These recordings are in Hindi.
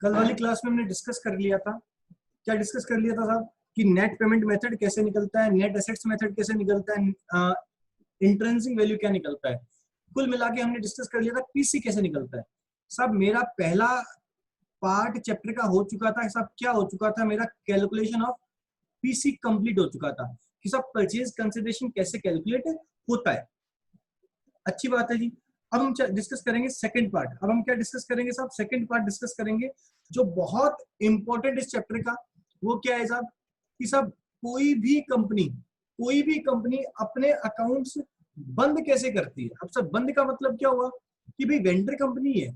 कल वाली क्लास में हमने डिस्कस कर लिया था, क्या डिस्कस कर लिया था साहब, कि नेट पेमेंट मेथड कैसे निकलता है, नेट एसेट्स मेथड कैसे निकलता है, इंट्रिंसिक वैल्यू क्या निकलता है। कुल मिला के हमने डिस्कस कर लिया था पीसी कैसे निकलता है। साहब मेरा पहला पार्ट चैप्टर का हो चुका था साहब, क्या हो चुका था, मेरा कैलकुलेशन ऑफ पीसी कंप्लीट हो चुका था कि सब परचेज कंसिडरेशन कैसे कैलकुलेट होता है। अच्छी बात है जी। अब हम डिस्कस करेंगे सेकंड पार्ट। अब हम क्या डिस्कस करेंगे साहब, सेकंड पार्ट डिस्कस करेंगे जो बहुत इंपॉर्टेंट इस चैप्टर का। वो क्या है साहब कि साहब कोई भी कंपनी अपने अकाउंट्स बंद कैसे करती है। अब सर बंद का मतलब क्या हुआ कि भाई वेंडर कंपनी है,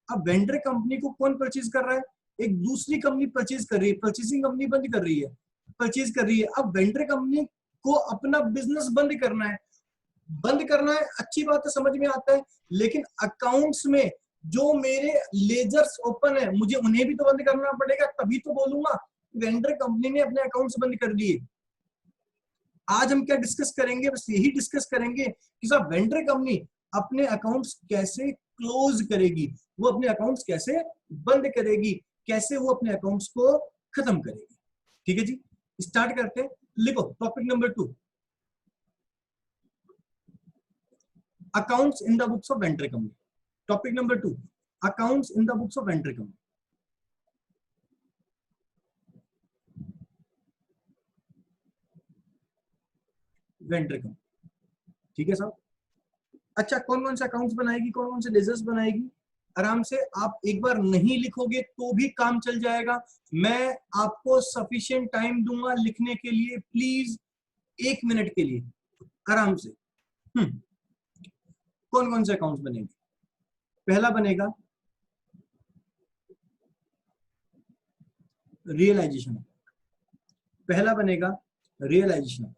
अब वेंडर कंपनी को कौन परचेज कर रहा है, एक दूसरी कंपनी परचेज कर रही है, परचेसिंग कंपनी बंद कर रही है, परचेज कर रही है। अब वेंडर कंपनी को अपना बिजनेस बंद करना है, अच्छी बात है, समझ में आता है, लेकिन अकाउंट्स में जो मेरे लेजर्स ओपन है मुझे उन्हें भी तो बंद करना पड़ेगा, तभी तो बोलूंगा वेंडर कंपनी ने अपने अकाउंट्स बंद कर दिए। आज हम क्या डिस्कस करेंगे, बस यही डिस्कस करेंगे कि साहब वेंडर कंपनी अपने अकाउंट्स कैसे क्लोज करेगी, वो अपने अकाउंट्स कैसे बंद करेगी, कैसे वो अपने अकाउंट्स को खत्म करेगी। ठीक है जी, स्टार्ट करते हैं। लिखो topic number 2, accounts in the books of vendor company. Topic number 2, accounts in the books of vendor company. Vendor company, ठीक है साहब। अच्छा, कौन कौन से अकाउंट्स बनाएगी, कौन कौन से लेजर्स बनाएगी, आराम से आप एक बार नहीं लिखोगे तो भी काम चल जाएगा। मैं आपको सफिशिएंट टाइम दूंगा लिखने के लिए, प्लीज 1 मिनट के लिए आराम से। कौन कौन से अकाउंट्स बनेंगे, पहला बनेगा रियलाइजेशन, पहला बनेगा रियलाइजेशन,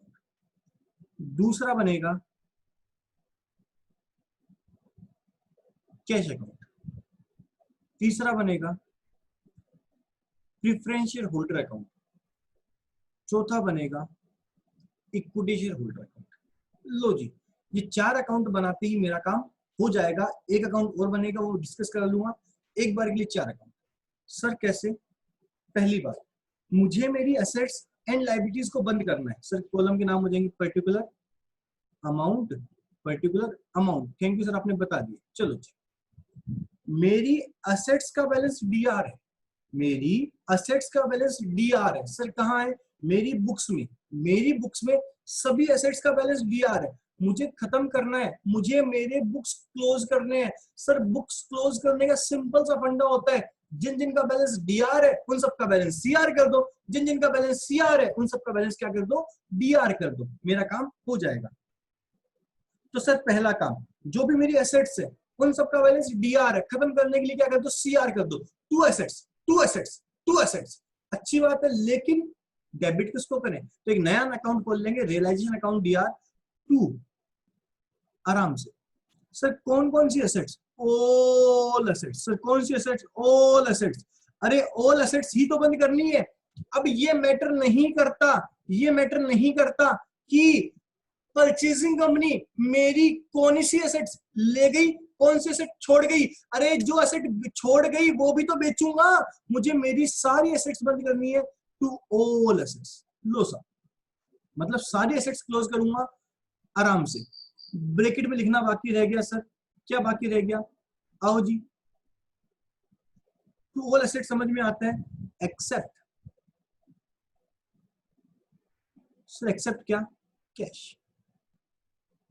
दूसरा बनेगा कैश अकाउंट, तीसरा बनेगा प्रिफरेंशियल होल्डर अकाउंट, चौथा बनेगा इक्विटी शेयर होल्डर अकाउंट। लो जी, ये 4 अकाउंट बनाते ही मेरा काम हो जाएगा। एक अकाउंट और बनेगा, वो डिस्कस कर लूंगा। एक बार के लिए 4 अकाउंट। सर कैसे, पहली बात मुझे मेरी एसेट्स एंड लायबिलिटीज को बंद करना है। सर कॉलम के नाम हो जाएंगे particular amount, particular amount. Thank you sir, आपने बता दिया। चलो जी, मेरी एसेट्स का बैलेंस डीआर है, मेरी एसेट्स का बैलेंस डीआर है। सर कहाँ है, मेरी बुक्स में, मेरी बुक्स में सभी एसेट्स का बैलेंस डीआर है। मुझे खत्म करना है, मुझे मेरे बुक्स क्लोज करने हैं। सर बुक्स क्लोज करने का सिंपल सा फंडा होता है, जिन जिन का बैलेंस डीआर है उन सबका बैलेंस सीआर कर दो, जिन जिन का बैलेंस सीआर है उन सबका बैलेंस क्या कर दो, डीआर कर दो, मेरा काम हो जाएगा। तो सर पहला काम, जो भी मेरी एसेट्स है उन सबका बैलेंस डीआर है, खत्म करने के लिए क्या कर दो, सीआर कर दो। To assets. अच्छी बात है, लेकिन डेबिट किसको करें, तो एक नया अकाउंट खोल लेंगे, रियलाइजेशन अकाउंट डीआर 2, आराम से। सर कौन कौन सी एसेट्स, ऑल एसेट्स। सर कौन सी एसेट्स, ऑल एसेट्स। अरे ऑल एसेट्स ही तो बंद करनी है। अब ये मैटर नहीं करता, ये मैटर नहीं करता कि परचेसिंग कंपनी मेरी कौन सी एसेट्स ले गई, कौन सी एसेट छोड़ गई। अरे जो एसेट छोड़ गई वो भी तो बेचूंगा, मुझे मेरी सारी एसेट्स बंद करनी है, टू ऑल एसेट्स। लो सर, मतलब सारी एसेट्स क्लोज करूंगा आराम से। ब्रैकेट में लिखना बाकी रह गया सर, क्या बाकी रह गया, आओ जी। टू ऑल एसेट समझ में आता है, एक्सेप्ट, सर एक्सेप्ट क्या, कैश।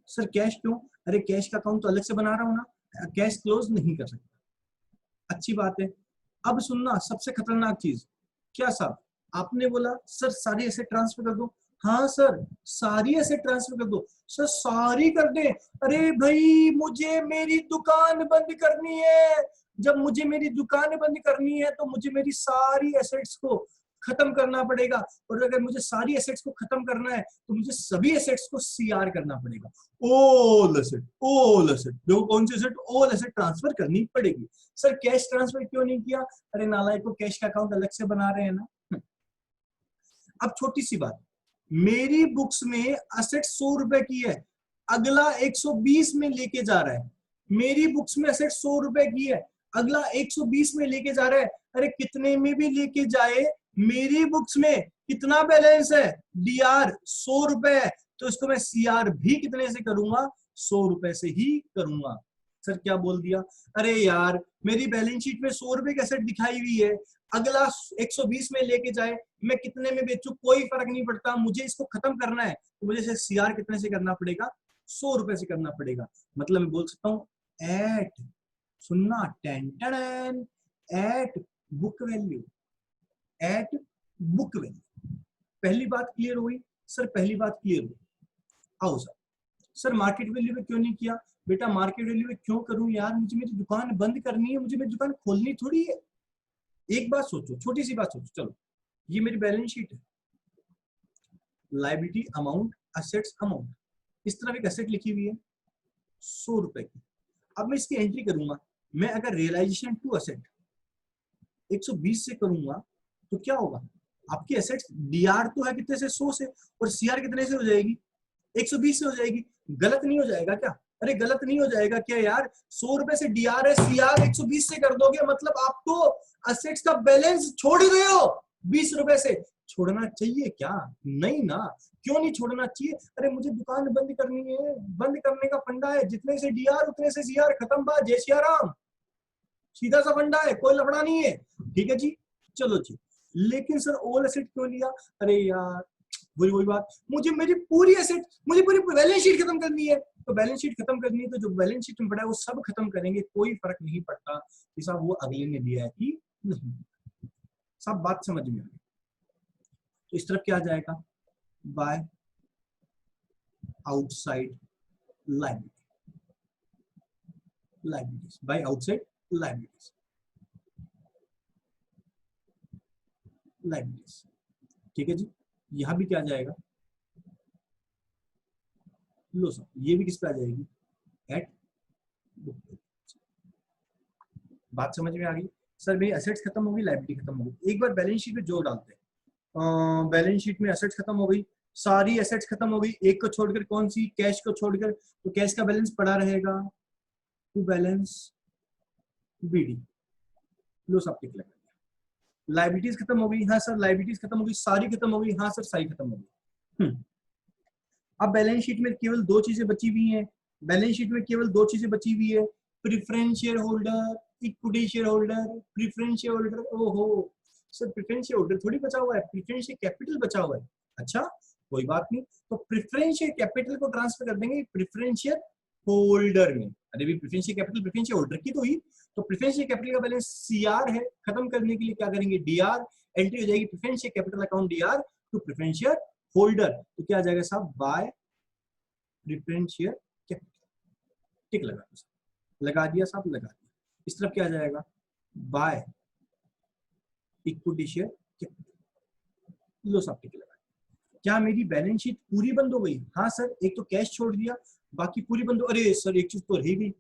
सर कैश क्यों, अरे कैश का अकाउंट तो अलग से बना रहा हूं ना, कैश क्लोज नहीं कर सकता। अच्छी बात है। अब सुनना, सबसे खतरनाक चीज क्या साहब, आपने बोला सर सारी एसेट ट्रांसफर कर दो। हाँ सर सारी एसेट ट्रांसफर कर दो। सर सारी कर दे, अरे भाई मुझे मेरी दुकान बंद करनी है। जब मुझे मेरी दुकान बंद करनी है तो मुझे मेरी सारी एसेट्स को खत्म करना पड़ेगा, और अगर मुझे सारी एसेट्स को खत्म करना है तो मुझे सभी एसेट्स को सीआर करना पड़ेगा। ऑल एसेट देखो कौन सी एसेट, ऑल एसेट ट्रांसफर करनी पड़ेगी। सर कैश ट्रांसफर क्यों नहीं किया, अरे नालायक को कैश का अकाउंट अलग से बना रहे हैं ना। अब छोटी सी बात, मेरी बुक्स में एसेट 100 रुपए की है, अगला 120 में लेके जा रहा है। मेरी बुक्स में एसेट 100 रुपए की है, अगला 120 में लेके जा रहा है, अरे कितने में भी लेके जाए, मेरी बुक्स में कितना बैलेंस है, डीआर 100 रुपए है, तो इसको मैं सीआर भी कितने से करूंगा, 100 रुपए से ही करूंगा। सर क्या बोल दिया, अरे यार मेरी बैलेंस शीट में 100 रुपए की एसेट दिखाई हुई है, अगला 120 में लेके जाए, मैं कितने में बेचू कोई फर्क नहीं पड़ता, मुझे इसको खत्म करना है, तो मुझे सीआर कितने से करना पड़ेगा, 100 रुपए से करना पड़ेगा। मतलब मैं बोल सकता हूँ एट, सुनना, टेंटन, at book value, at book value. पहली बात क्लियर हुई सर, पहली बात क्लियर हुई। आओ सर मार्केट वैल्यू पे क्यों नहीं किया, बेटा मार्केट वैल्यू पे क्यों करूं यार, मुझे मेरी दुकान बंद करनी है, मुझे मेरी दुकान खोलनी थोड़ी है। एक बात सोचो, छोटी सी बात सोचो, चलो ये मेरी बैलेंस शीट है, लायबिलिटी अमाउंट, असेट्स अमाउंट, इस तरफ एक एसेट लिखी हुई है 100 रुपए की। अब मैं इसकी एंट्री करूंगा, मैं अगर रियलाइजेशन टू असेट 120 से करूंगा तो क्या होगा, आपकी एसेट्स डीआर तो है कितने से, 100 से, और सीआर कितने से हो जाएगी, 120 से हो जाएगी। गलत नहीं हो जाएगा क्या, अरे गलत नहीं हो जाएगा क्या यार, 100 रुपए से डीआर है, सीआर 120 से कर दोगे, मतलब आप तो असेट्स का बैलेंस छोड़ ही रहे हो 20 रुपए से। छोड़ना चाहिए क्या, नहीं ना, क्यों नहीं छोड़ना चाहिए, अरे मुझे दुकान बंद करनी है, बंद करने का फंडा है, जितने से डीआर उतने से सीआर, खत्म बात, जय सिया राम, सीधा सा फंडा है, कोई लफड़ा नहीं है, ठीक है जी, चलो जी। लेकिन सर ऑल एसेट क्यों लिया, अरे यार वही बात, मुझे मेरी पूरी एसेट, मुझे पूरी बैलेंस शीट खत्म करनी है, तो बैलेंस शीट खत्म करनी है, तो जो बैलेंस शीट में पड़ा है वो सब खत्म करेंगे, कोई फर्क नहीं पड़ता कि साहब वो अगले ने लिया है कि नहीं, सब बात समझ में आ गई। तो इस तरफ क्या आ जाएगा, by outside liability, liabilities, by outside liabilities, liabilities, ठीक है जी। यहां भी क्या आ जाएगा, लो सर ये भी किस पे आ जाएगी, एट बुक। बात समझ में आ गई सर, मेरी एसेट्स खत्म हो गई, लायबिलिटी खत्म हो गई, एक बार बैलेंस शीट में जोड़ डालते हैं, बैलेंस शीट में एसेट्स खत्म हो गई, सारी एसेट्स खत्म हो गई, एक को छोड़कर, कौन सी, कैश को छोड़कर, तो कैश का बैलेंस पड़ा रहेगा, टू बैलेंस बीडी, लो सब टिक लगा दिया। लायबिलिटीज खत्म हो गई, हाँ सर लायबिलिटीज खत्म हो गई, सारी खत्म हो गई, हाँ सर सारी खत्म हो गई। अब बैलेंस शीट में केवल दो चीजें बची हुई हैं, बैलेंस शीट में केवल दो चीजें बची हुई है, preference share holder, equity share holder, preference share holder, ओहो सर प्रेफरेंस शेयर होल्डर थोड़ी बचा हुआ है, प्रेफरेंस शेयर कैपिटल बचा हुआ है, अच्छा कोई बात नहीं, तो प्रेफरेंस शेयर कैपिटल को ट्रांसफर कर देंगे प्रेफरेंस शेयर होल्डर में, अरे भी preference share capital preference share holder की तो हुई, तो प्रेफरेंस शेयर कैपिटल का बैलेंस सीआर है, खत्म करने के लिए क्या करेंगे, डीआर, एंट्री हो जाएगी preference share capital account DR to preference share holder, तो क्या आ जाएगा साहब, by preference share capital, tick लगा दिया साहब, लगा दिया। इस तरफ क्या आ जाएगा, बाय इक्विटी शेयर कैपिटल, लो साहब टिक लगा। क्या मेरी बैलेंस शीट पूरी बंद हो गई, हाँ सर, एक तो कैश छोड़ दिया, बाकी पूरी बंद हो, अरे सर एक चीज तो रह गई,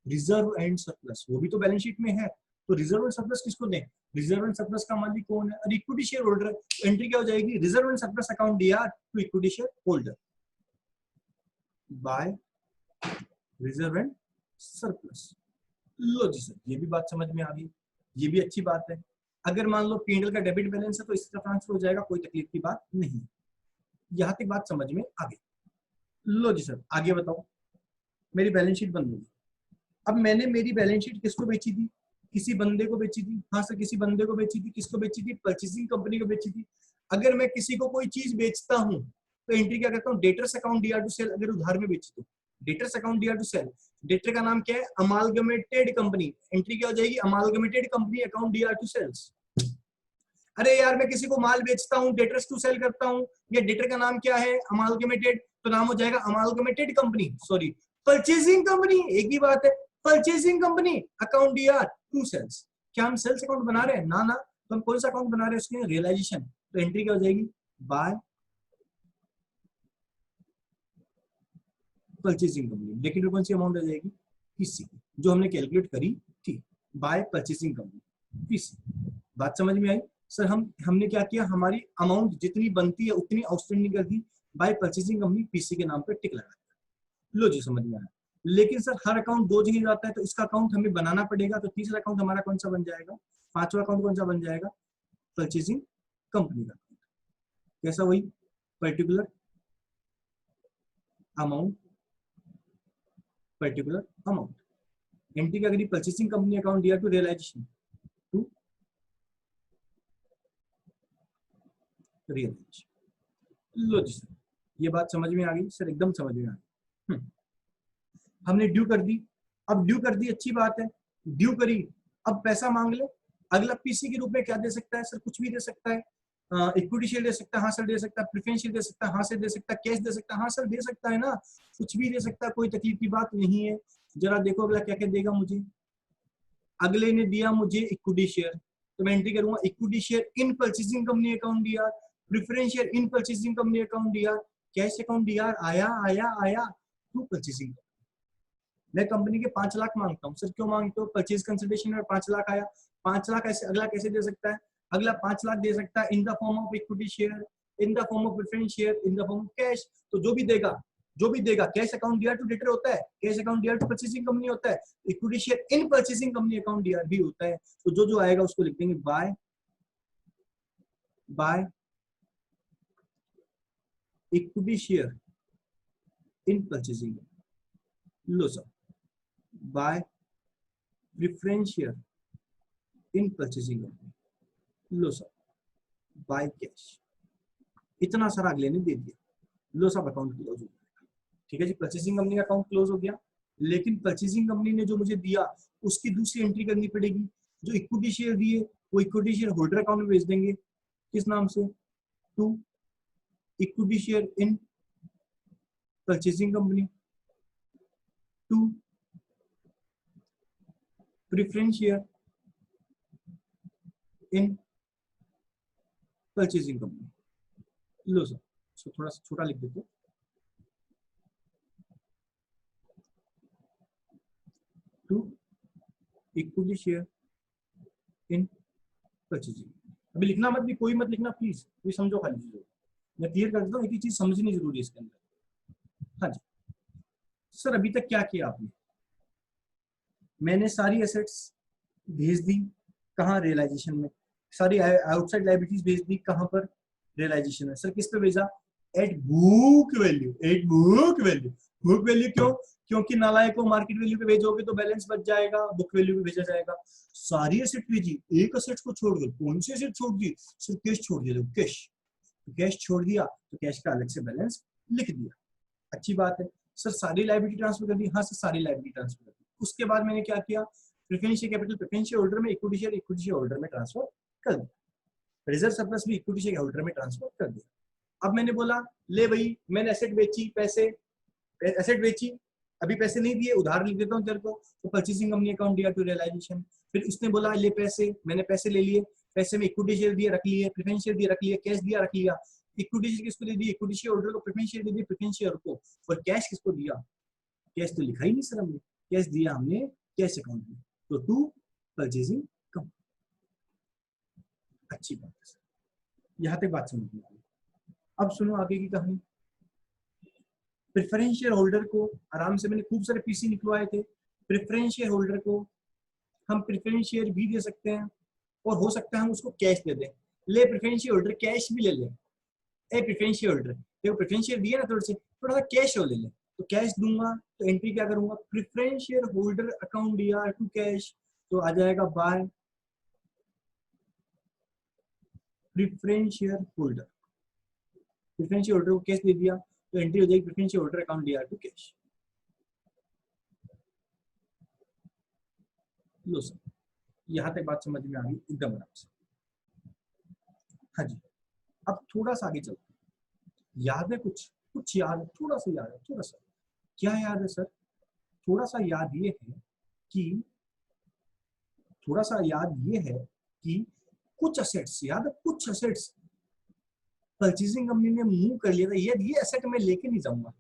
रिजर्व एंड सरप्लस, वो भी तो बैलेंस शीट में है, तो रिजर्व एंड सरप्लस किसको दें, रिजर्व एंड सरप्लस का मालिक कौन है, और इक्विटी शेयर होल्डर, एंट्री क्या हो जाएगी, reserve and surplus account DR to equity share holder by reserve and surplus, लो जी सर ये भी बात समझ में आ गई, ये भी अच्छी बात है। अगर मान लो पीएनएल का डेबिट बैलेंस है तो इस तरफ ट्रांसफर हो जाएगा, कोई तकलीफ की बात नहीं, यहां तक बात समझ में आ गई। लो जी सर आगे बताओ, मेरी बैलेंस शीट बन गई, अब मैंने मेरी बैलेंस शीट किसको बेची थी, किसी बंदे को बेची थी, हाँ सर किसी बंदे को बेची थी, किसको बेची थी, परचेसिंग कंपनी को बेची थी। अगर मैं किसी को कोई चीज बेचता हूँ तो एंट्री क्या करता हूँ, debtors account DR to sale, अगर उधार में बेची तो debtors account DR to sale, debtor का नाम क्या है, अमालगमेटेड कंपनी, एंट्री क्या हो जाएगी, amalgamated company account DR to sales. अरे यार मैं किसी को माल बेचता हूँ, डेटर्स टू सेल करता हूँ, ये डेटर का नाम क्या है, अमालगमेटेड, तो नाम हो जाएगा amalgamated company, sorry purchasing company, एक ही बात है, purchasing company account DR to sales. क्या हम सेल्स अकाउंट बना रहे हैं, ना ना, तो हम कौन सा अकाउंट बना रहे हैं, उसके रियलाइजेशन, तो एंट्री क्या हो जाएगी, बाय परचेसिंग कंपनी, लेकिन कौन सी अमाउंट आ जाएगी, पीसी, जो हमने कैलकुलेट करी थी, बाय परचेसिंग कंपनी पीसी। बात समझ में आई सर, हमने क्या किया, हमारी अमाउंट जितनी बनती है उतनी आउटस्टैंडिंग कर दी, बाय परचेसिंग कंपनी पीसी के नाम पर टिक लगा दिया, लो जी समझ में आया। लेकिन सर हर अकाउंट दो जगह जाता है, तो इसका अकाउंट हमें बनाना पड़ेगा। तो तीसरा अकाउंट हमारा कौन सा बन जाएगा, पांचवा अकाउंट कौन सा बन जाएगा, परचेजिंग कंपनी का। कैसा, वही particular amount, particular amount. Entry क्या करी, परचेसिंग कंपनी अकाउंट दिया टू रियलाइजेशन, टू रियलाइजेशन। लो जी सर, ये बात समझ में आ गई सर, एकदम समझ में आ गई। हमने ड्यू कर दी, अब ड्यू कर दी अच्छी बात है, ड्यू करी, अब पैसा मांग ले। अगला पीसी के रूप में क्या दे सकता है सर, कुछ भी दे सकता है। इक्विटी शेयर दे सकता है, हाँ सर दे सकता है। प्रेफरेंस शेयर दे सकता है, हाँ सर दे सकता है। कैश दे सकता है, हाँ सर दे सकता है ना, कुछ भी दे सकता है, कोई तकलीफ की बात नहीं है। जरा देखो अगला क्या क्या देगा मुझे। अगले ने दिया मुझे इक्विटी शेयर, तो मैं एंट्री करूंगा equity share in purchasing company account दिया, preference share in purchasing company account दिया, कैश अकाउंट दिया, आया आया आया टू परचेसिंग। मैं कंपनी के 5 लाख मांगता हूँ सर, क्यों मांगते हो, परचेज कंसिडरेशन में 5 लाख आया। 5 लाख ऐसे अगला कैसे दे सकता है, अगला 5 लाख दे सकता है in the form of equity share, in the form of preference share, in the form of cash. तो जो भी देगा, जो भी देगा, cash account DR to debtor होता है, cash account DR to purchasing company होता है, equity share in purchasing company account DR भी होता है। तो जो जो आएगा उसको लिख देंगे bye equity share in purchasing. Low sir, bye preference share in purchasing company. लो सर, बाय कैश। इतना सारा अगले ने दे दिया। लो सब अकाउंट क्लोज हो गया। ठीक है जी, परचेसिंग कंपनी का अकाउंट क्लोज हो गया। लेकिन परचेसिंग कंपनी ने जो मुझे दिया उसकी दूसरी एंट्री करनी पड़ेगी। जो इक्विटी शेयर दिए वो इक्विटी शेयर होल्डर अकाउंट में भेज देंगे, किस नाम से, to equity share in purchasing company, to preference share in purchasing company. लो सर, थोड़ा सा छोटा लिख देते, to equity share in purchasing. अभी लिखना मत भी, कोई मत लिखना प्लीज, ये समझो खाली चीज। मैं क्लियर कर देता हूँ, एक ही चीज समझनी जरूरी है इसके अंदर। हाँ जी सर, अभी तक क्या किया आपने, मैंने सारी एसेट्स भेज दी, कहाँ, रियलाइजेशन में। सारी आउटसाइड लायबिलिटीज भेज दी, कहाँ पर, रियलाइजेशन में। सर किस पे भेजा, at book value, at book value. Book value क्यों, क्योंकि नालायक को मार्केट वैल्यू पे भेजोगे तो बैलेंस बच जाएगा, बुक वैल्यू पे भेजा जाएगा। सारी एसेट भेजी, एक एसेट को छोड़ दो, कौन सी एसेट छोड़ दी, सिर्फ कैश छोड़ दिया, कैश। कैश छोड़ दिया तो कैश का अलग से बैलेंस लिख दिया, अच्छी बात है। सर सारी लायबिलिटी ट्रांसफर कर दी, हाँ सर सारी लायबिलिटी ट्रांसफर कर दी। उसके बाद मैंने क्या किया, preference share capital preference share holder में, इक्विटी शेयर होल्डर में ट्रांसफर कर दिया, रिजर्व सरप्लस भी इक्विटी शेयर होल्डर में ट्रांसफर कर दिया। अब मैंने बोला ले भाई, मैंने एसेट बेची, पैसे, एसेट बेची, अभी पैसे नहीं दिए, उधार लिख देता हूँ तेरे को, तो परचेसिंग कंपनी अकाउंट दिया टू रियलाइजेशन। फिर उसने बोला ले पैसे, मैंने पैसे ले लिए, पैसे में इक्विटी शेयर दिए, रख लिए, प्रेफरेंस शेयर दिए, रख लिए, कैश दिया, रख लिया। इक्विटी शेयर किसको दे दी, इक्विटी शेयर होल्डर को, प्रेफरेंस शेयर दे दी प्रेफरेंस शेयर को, और कैश किसको दिया, कैश तो लिखा ही नहीं सर हमने, कैश दिया हमने कैश अकाउंट में, तो टू परचेसिंग कंपनी। अच्छी बात है सर, यहाँ तक बात समझ में आ गई। अब सुनो आगे की कहानी। प्रेफरेंस शेयर होल्डर को आराम से, मैंने खूब सारे पीसी निकलवाए थे। प्रेफरेंस शेयर होल्डर को हम प्रेफरेंस शेयर भी दे सकते हैं, और हो सकता है हम उसको कैश दे दें। ले प्रेफरेंस शेयर होल्डर कैश भी ले ले, ए प्रेफरेंस शेयर होल्डर देखो प्रेफरेंस शेयर दिया ना, थोड़ा सा कैश हो ले ले, तो कैश दूंगा, तो एंट्री क्या करूंगा, प्रेफरेंस शेयर होल्डर अकाउंट दिया टू कैश, तो आ जाएगा bye preference share holder. Preference share holder को कैश दे दिया, तो एंट्री हो जाएगी प्रेफरेंस शेयर होल्डर अकाउंट दिया टू कैश। लो सर, यहाँ तक बात समझ में आ गई एकदम आराम से। हाँ जी, अब थोड़ा सा आगे चलते हैं। याद है कुछ, कुछ याद है, थोड़ा सा याद है, थोड़ा सा, क्या याद है सर, थोड़ा सा याद ये है कि, थोड़ा सा याद ये है कि कुछ असेट्स, याद है कुछ असेट्स परचेसिंग कंपनी ने मूव कर लिया था, ये असेट मैं लेके नहीं जाऊंगा।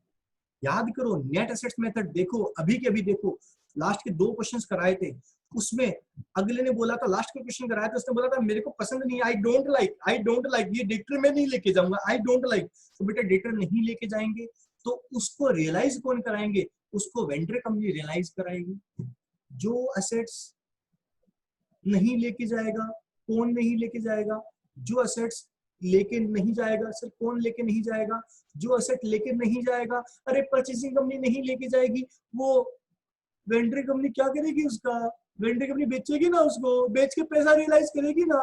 याद करो, नेट एसेट्स मेथड देखो, अभी के अभी देखो, लास्ट के 2 क्वेश्चंस कराए थे, उसमें अगले ने बोला था, लास्ट का क्वेश्चन कराया था, उसने बोला था मेरे को पसंद नहीं, आई डोंट लाइक, ये डेटर में नहीं लेके जाऊंगा, आई डोंट लाइक। तो बेटा डेटर नहीं लेके जाएंगे तो उसको रियलाइज कौन कराएंगे? उसको वेंडर कंपनी रियलाइज कराएगी। जो असेट्स नहीं लेके जाएगा, कौन नहीं लेके जाएगा? जो असेट्स लेके नहीं जाएगा। सर कौन लेके नहीं जाएगा? जो असेट लेके नहीं जाएगा, अरे परचेसिंग कंपनी नहीं लेके जाएगी, वो वेंडर कंपनी क्या करेगी? उसका वेंडर कंपनी बेचेगी ना, उसको बेच के पैसा रियलाइज करेगी ना।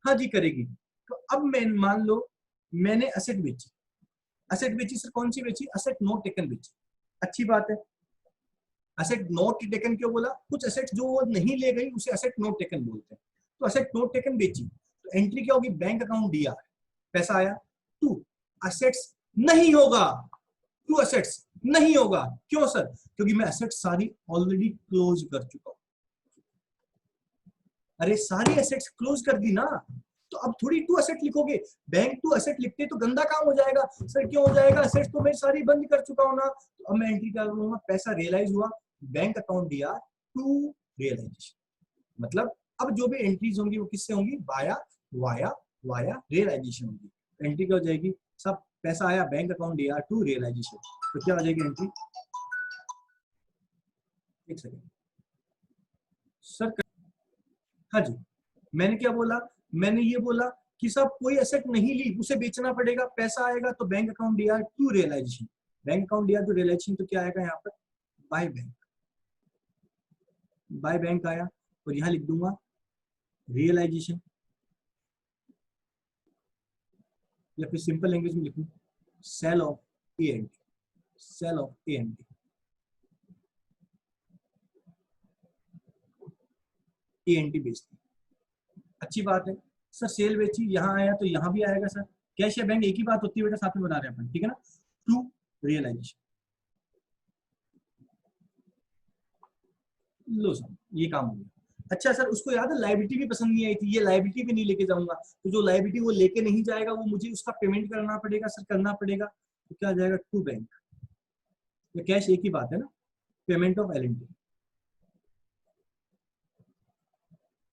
हाँ जी करेगी। तो अब मैं मान लो मैंने असेट बेची, असेट बेची सर, कौन सी बेची? असेट नॉट टेकन बेची। अच्छी बात है। असेट नॉट टेकन क्यों बोला? कुछ असेट जो वो नहीं ले गई उसे असेट नॉट टेकन बोलते हैं। तो असेट नॉट टेकन बेची, तो एंट्री क्या होगी? बैंक अकाउंट दिया, पैसा आया। टू असेट्स नहीं होगा, टू असेट्स नहीं होगा। क्यों सर? क्योंकि मैं असेट सारी ऑलरेडी क्लोज कर चुका हूं। अरे सारी असेट्स क्लोज कर दी ना, तो अब थोड़ी टू असेट लिखोगे। बैंक टू असेट लिखते तो गंदा काम हो जाएगा। सर क्यों हो जाएगा? असेट्स तो मैं सारी बंद कर चुका हूं ना। तो अब मैं एंट्री क्या करूंगा? पैसा रियलाइज हुआ, बैंक अकाउंट दिया, टू रियलाइजेशन। मतलब अब जो भी एंट्रीज होंगी वो किससे होंगी? वाया वाया वाया रियलाइजेशन होगी। एंट्री क्या हो जाएगी? सब पैसा आया, बैंक अकाउंट दिया, टू रियलाइजेशन। तो क्या हो जाएगी एंट्री? एक सेकेंड सर। हाँ जी, मैंने क्या बोला? मैंने ये बोला कि सब कोई एसेट नहीं ली, उसे बेचना पड़ेगा, पैसा आएगा, तो बैंक अकाउंट दिया टू रियलाइजेशन। बैंक अकाउंट दिया टू रियलाइजेशन, तो क्या आएगा यहाँ पर? By bank. बाय बैंक आया, और यहाँ लिख दूंगा रियलाइजेशन, या फिर सिंपल लैंग्वेज में लिखूं cell of ANT, cell of ANT. ANT बेचती, अच्छी बात है। सर सेल बेची, यहाँ आया तो यहाँ भी आएगा सर। कैश या बैंक एक ही बात होती है बेटा, साथ में बना रहे हैं अपन, ठीक है ना। To realisation. लो सर ये काम हो गया। अच्छा सर उसको याद है लायबिलिटी भी पसंद नहीं आई थी, ये लायबिलिटी भी नहीं लेके जाऊंगा, तो जो लायबिलिटी वो लेके नहीं जाएगा वो मुझे उसका पेमेंट करना पड़ेगा सर, करना पड़ेगा। तो क्या आ जाएगा? To bank. ये कैश एक ही बात है ना। Payment of LNT,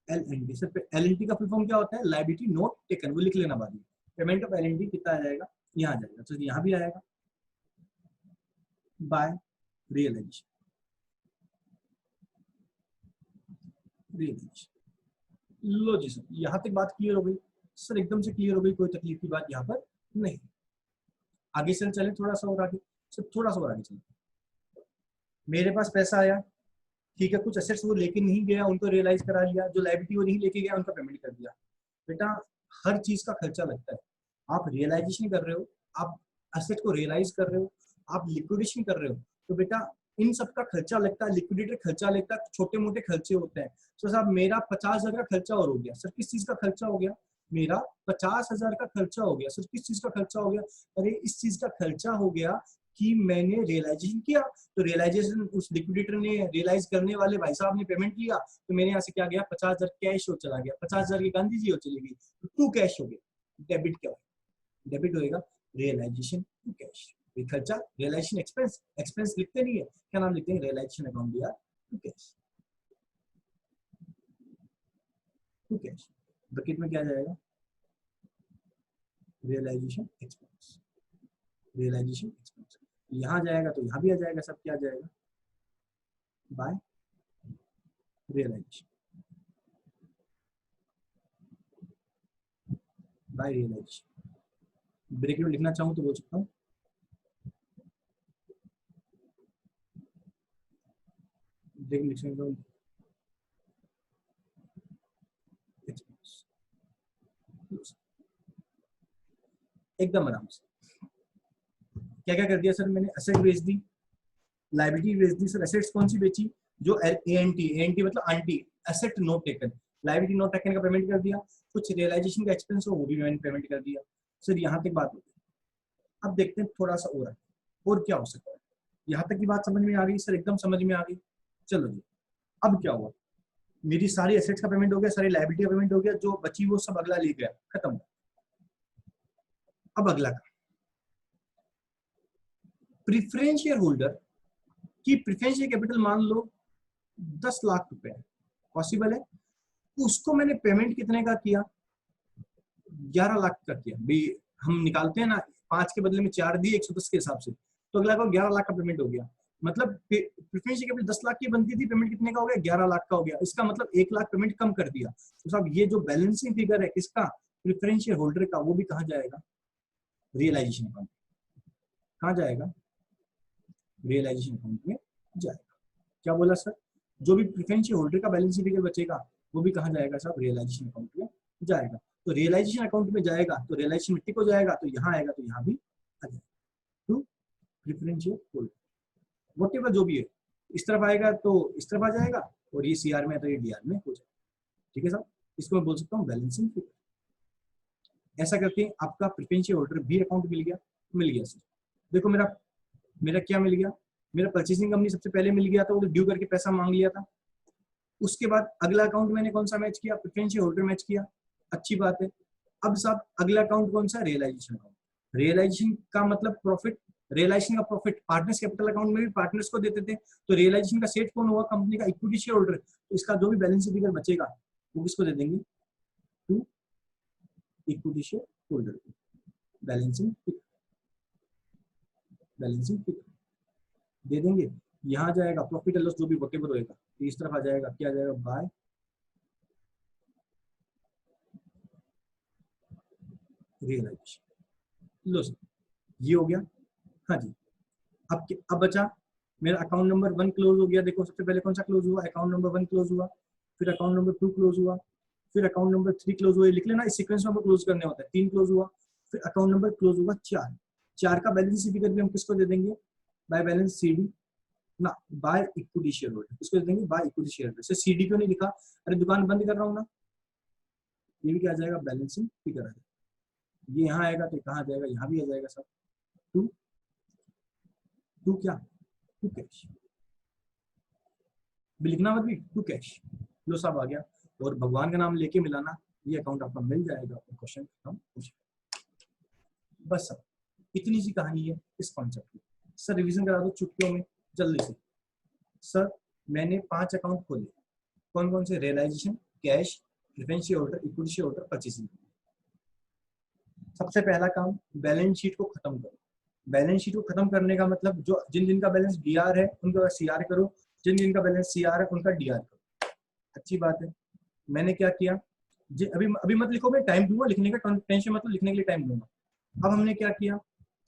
LNT sir, LNT का फुल फॉर्म क्या होता है? लायबिलिटी नॉट टेकन, वो लिख लेना बाद में। पेमेंट ऑफ एलएनटी कितना आ जाएगा? यहाँ आ जाएगा, तो यहाँ भी आएगा बाय रियलाइजेशन, रियलाइजेशन। लो जी सर, यहाँ तक बात क्लियर हो गई सर, एकदम से क्लियर हो गई, कोई तकलीफ की बात यहाँ पर नहीं। आगे सर चले थोड़ा सा और आगे सर, थोड़ा सा और आगे चले। मेरे पास पैसा आया, ठीक है, कुछ असेट्स वो लेके नहीं गया, उनको रियलाइज करा लिया, जो लायबिलिटी वो नहीं लेके गया उनका पेमेंट कर दिया। बेटा हर चीज का खर्चा लगता है। आप रियलाइजेशन कर रहे हो, आप असेट को रियलाइज कर रहे हो, आप लिक्विडेशन कर रहे हो, तो बेटा इन सब का खर्चा लगता है, लिक्विडेटर खर्चा लगता है, छोटे मोटे खर्चे होते हैं। तो साहब मेरा 50,000 का खर्चा और हो गया सर, किस चीज का खर्चा हो गया? मेरा 50,000 का खर्चा हो गया सर, किस चीज का खर्चा हो गया? अरे इस चीज का खर्चा हो गया कि मैंने रियलाइजेशन किया, तो रियलाइजेशन उस लिक्विडेटर ने, रियलाइज करने वाले भाई साहब ने पेमेंट लिया, तो मेरे यहाँ से क्या गया? 50,000 कैश हो चला गया, 50,000 की गांधी जी हो चली गई, तो टू कैश हो गया। डेबिट क्या होगा? डेबिट होएगा रियलाइजेशन टू कैश। खर्चा रियलाइजेशन एक्सपेंस, एक्सपेंस लिखते नहीं है, क्या नाम लिखते हैं? रियलाइजेशन अकाउंट दिया to cash, to cash. Bucket में क्या जाएगा? Realisation expense, realisation expense. यहाँ जाएगा तो यहाँ भी आ जाएगा, सब क्या आ जाएगा? By realisation, by realisation. Bracket में लिखना चाहूँ तो बोल सकता हूँ, ब्रेकेट लिख सकता हूँ एकदम आराम से। क्या क्या कर दिया सर मैंने? एसेट बेच दी, लायबिलिटी बेच दी सर। एसेट्स कौन सी बेची? जो एएनटी, एएनटी मतलब aunty, asset not taken, liability not taken का पेमेंट कर दिया, कुछ रियलाइजेशन का एक्सपेंस हो वो भी मैंने पेमेंट कर दिया सर। यहाँ तक बात होती है। अब देखते हैं थोड़ा सा और क्या हो सकता है। यहाँ तक की बात समझ में आ गई सर? एकदम समझ में आ गई। चलो जी, अब क्या हुआ? मेरी सारी एसेट्स का पेमेंट हो गया, सारी लायबिलिटी का पेमेंट हो गया, जो बची वो सब अगला ले गया, खत्म। अब अगला प्रिफरेंस शेयर होल्डर की प्रिफरेंशियल कैपिटल मान लो 10 लाख रुपए है, पॉसिबल है? उसको मैंने पेमेंट कितने का किया? 11 लाख का किया। भाई हम निकालते हैं ना, 5 के बदले में 4 दिए 110 के हिसाब से, तो अगला को 11 लाख का पेमेंट हो गया, मतलब प्रेफरेंस शेयर कैपिटल 10 लाख की बनती थी, पेमेंट कितने का हो गया 11 लाख का हो गया, इसका मतलब 1 लाख पेमेंट कम कर दिया। तो साहब ये जो बैलेंसिंग फिगर है किसका, प्रेफरेंस शेयर होल्डर का, वो भी कहाँ जाएगा, रियलाइजेशन अकाउंट। कहाँ जाएगा, रियलाइजेशन अकाउंट में जाएगा। क्या बोला सर, जो भी प्रेफरेंस शेयर होल्डर का बैलेंसिंग फिगर बचेगा वो भी कहाँ जाएगा साहब, रियलाइजेशन अकाउंट में जाएगा। तो रियलाइजेशन अकाउंट में जाएगा तो रियलाइजेशन में टिक हो जाएगा, तो यहाँ आएगा तो यहाँ भी आ जाएगा, तो प्रेफरेंस शेयर होल्डर वॉटेवर जो भी है, इस तरफ आएगा तो इस तरफ आ जाएगा, और ये सीआर में है तो ये डीआर में हो जाएगा। ठीक है साहब, इसको मैं बोल सकता हूँ बैलेंसिंग फिगर। ऐसा करके आपका प्रेफरेंस शेयर होल्डर भी अकाउंट मिल गया सर। देखो मेरा क्या मिल गया, मेरा परचेसिंग कंपनी सबसे पहले मिल गया था, वो ड्यू करके पैसा मांग लिया था। उसके बाद अगला अकाउंट मैंने कौन सा मैच किया, प्रेफरेंस शेयर होल्डर मैच किया, अच्छी बात है। अब साहब अगला अकाउंट कौन सा, रियलाइजेशन अकाउंट। रियलाइजेशन का मतलब प्रॉफिट, रियलाइजेशन का प्रॉफिट पार्टनर्स कैपिटल अकाउंट में भी पार्टनर्स को देते थे, तो रियलाइजेशन का सेट कौन हुआ, कंपनी का इक्विटी शेयर होल्डर। तो इसका जो भी बैलेंस फिगर बचेगा वो किसको दे देंगे, टू इक्विटी शेयर होल्डर को। बैलेंसिंग फिगर दे देंगे, यहाँ जाएगा प्रॉफिट एंड लॉस जो भी वटेवर होएगा, इस तरफ आ जाएगा, क्या आ जाएगा, बाय रियलाइजेशन। लो सर ये हो गया। हाँ जी, अब बचा मेरा अकाउंट नंबर 1 क्लोज हो गया। देखो सबसे पहले कौन सा क्लोज हुआ, अकाउंट नंबर 1 क्लोज हुआ, फिर अकाउंट नंबर 2 क्लोज हुआ, फिर अकाउंट नंबर 3 क्लोज हुआ। लिख लेना, इस सीक्वेंस में क्लोज करने होता है। 3 क्लोज हुआ, फिर अकाउंट नंबर क्लोज हुआ 4 का बैलेंस फिगर भी हम किसको दे देंगे, बाय बैलेंस सीडी ना, बाय इक्विटी शेयर होल्डर, इसको दे देंगे bye equity share holder. CD क्यों नहीं लिखा, अरे दुकान बंद कर रहा हूँ ना। ये भी क्या आ जाएगा, बैलेंसिंग फिगर आ जाएगा। ये यहाँ आएगा तो कहाँ जाएगा, यहाँ भी आ जाएगा सब, टू क्या, टू कैश भी लिखना मत भी, टू कैश। लो साहब आ गया, और भगवान का नाम लेके मिलाना, ये अकाउंट आपका मिल जाएगा, क्वेश्चन खत्म हो जाएगा। बस सब इतनी सी कहानी है इस कॉन्सेप्ट की। सर रिवीजन करा दो चुटकियों में जल्दी से। सर मैंने 5 अकाउंट खोले, कौन कौन से, realisation, cash, preference share holder, equity share holder, purchasing. सबसे पहला काम बैलेंस शीट को खत्म करो। बैलेंस शीट को खत्म करने का मतलब जो जिन का बैलेंस डीआर है उनका सीआर करो, जिन का बैलेंस सीआर है उनका डीआर करो। अच्छी बात है। मैंने क्या किया, अभी मत लिखो, मैं टाइम दूंगा लिखने का, टेंशन मतलब लिखने के लिए टाइम दूंगा। अब हमने क्या किया,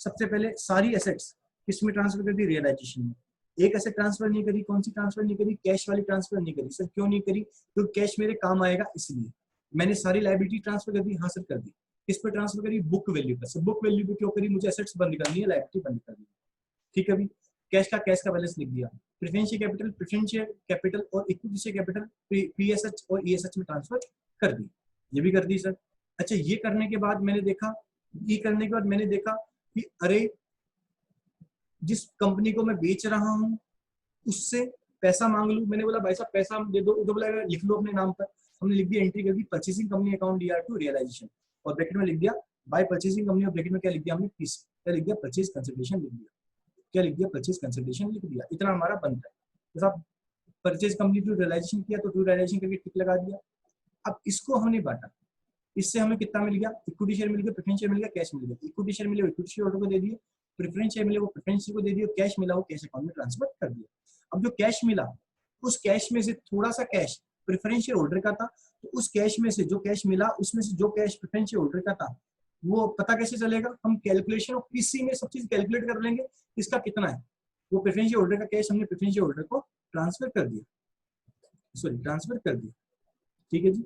सबसे पहले सारी एसेट्स किसमें ट्रांसफर कर दी, रियलाइजेशन में। एक एसेट ट्रांसफर नहीं करी, कौन सी ट्रांसफर नहीं करी, कैश वाली ट्रांसफर नहीं करी। सर क्यों नहीं करी, क्योंकि कैश मेरे काम आएगा इसलिए। मैंने सारी लायबिलिटी ट्रांसफर कर दी, हाँ सर कर दी। किस पे ट्रांसफर करी, बुक वैल्यू पर। बुक वैल्यू पे क्यों करी, मुझे एसेट्स बंद करनी है, लायबिलिटी बंद करनी है। ठीक है, अभी कैश का बैलेंस लिख दिया। प्रेफरेंस कैपिटल और इक्विटी शेयर कैपिटल पीएसएच और ईएसएच में ट्रांसफर कर दी, ये भी कर दी सर। अच्छा ये करने के बाद मैंने देखा कि अरे जिस कंपनी को मैं बेच रहा हूं उससे पैसा मांग लूं। मैंने बोला भाई साहब पैसा दे दो, तो बोला लिख लो अपने नाम पर। हमने लिख दिया, एंट्री कर दी purchasing company account DR to realisation, और ब्रैकेट में लिख दिया बाय परचेसिंग कंपनी, और ब्रैकेट में क्या लिख दिया हमने, पीसी। क्या लिख दिया, परचेज कंसिडरेशन लिख दिया। क्या लिख दिया, परचेज कंसिडरेशन लिख दिया। इतना हमारा बनता है। तो साहब परचेज कंपनी टू रियलाइजेशन किया तो टू रियलाइजेशन करके टिक लगा दिया। अब इसको हमने बांटा, इससे हमें कितना मिल गया, इक्विटी शेयर मिल गया, प्रेफरेंस शेयर मिल गया, कैश मिल गया। इक्विटी शेयर मिले इक्विटी शेयर होल्डर को दे दिए, प्रेफरेंस शेयर मिले वो प्रेफरेंस शेयर को दे दिए, कैश मिला वो कैश अकाउंट में ट्रांसफर कर दिया। अब जो कैश मिला उस कैश में से थोड़ा सा कैश प्रेफरेंस शेयर होल्डर का था, तो उस कैश में से जो कैश मिला उसमें से जो कैश प्रेफरेंस शेयर होल्डर का था वो पता कैसे चलेगा, हम कैलकुलेशन ऑफ पीसी में सब चीज कैलकुलेट कर लेंगे इसका कितना है। वो प्रेफरेंस शेयर होल्डर का कैश हमने प्रेफरेंस शेयर होल्डर को ट्रांसफर कर दिया, ठीक है जी,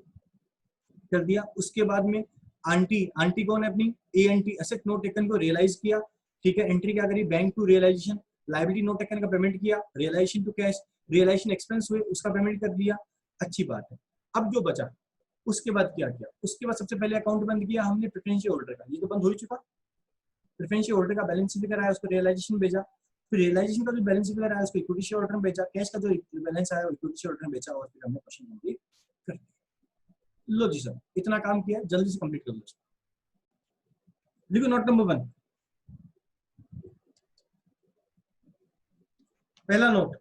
कर दिया। उसके बाद में आंटी कौन है अपनी, एएनटी एसेट नोट टेकन को रियलाइज किया। ठीक है, एंट्री क्या करी, bank to realisation, liability not taken का पेमेंट किया, realisation to cash, realisation expense हुए उसका पेमेंट कर दिया। अच्छी बात है। अब जो बचा उसके बाद क्या किया, उसके बाद सबसे पहले अकाउंट बंद किया हमने प्रेफरेंस शेयर होल्डर का, ये तो बंद हो चुका। प्रेफरेंस शेयर होल्डर का बैलेंस शीट कराया, उसको रियलाइजेशन भेजा, फिर रियलाइजेशन का जो बैलेंस शीट कराया उसको इक्विटी शेयर होल्डर में बेचा, कैश का जो बैलेंस आया इक्विटी शेयर होल्डर में बेचा, और फिर हमने क्वेश्चन कंप्लीट कर दिया। लो जी सर इतना काम किया, जल्दी से कंप्लीट कर लो। लिखो नोट नंबर 1, पहला नोट,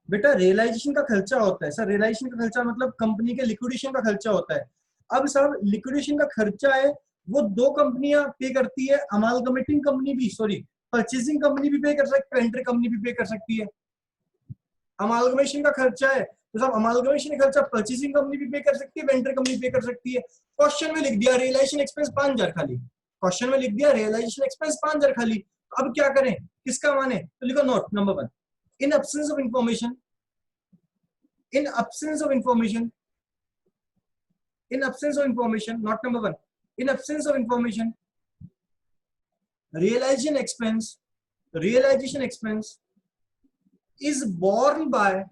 बेटा रियलाइजेशन का खर्चा होता है। सर रियलाइजेशन का खर्चा मतलब कंपनी के लिक्विडेशन का खर्चा होता है। अब सर लिक्विडेशन का खर्चा है वो दो कंपनियां पे करती है, अमालगमेटिंग कंपनी भी, सॉरी परचेसिंग कंपनी भी पे कर सकती है, एंट्री कंपनी भी पे कर सकती है। अमालगमेशन का खर्चा है तो सब अमालगमेशन का खर्चा परचेसिंग कंपनी भी पे कर सकती है, वेंडर कंपनी पे कर सकती है। क्वेश्चन में लिख दिया रियलाइजेशन एक्सपेंस 5000 खाली, क्वेश्चन में लिख दिया रियलाइजेशन एक्सपेंस 5000 खाली। अब क्या करें, किसका माने, तो लिखो note number 1, in absence of information, in absence of information, in absence of information, not number 1, in absence of information, realization expense is borne by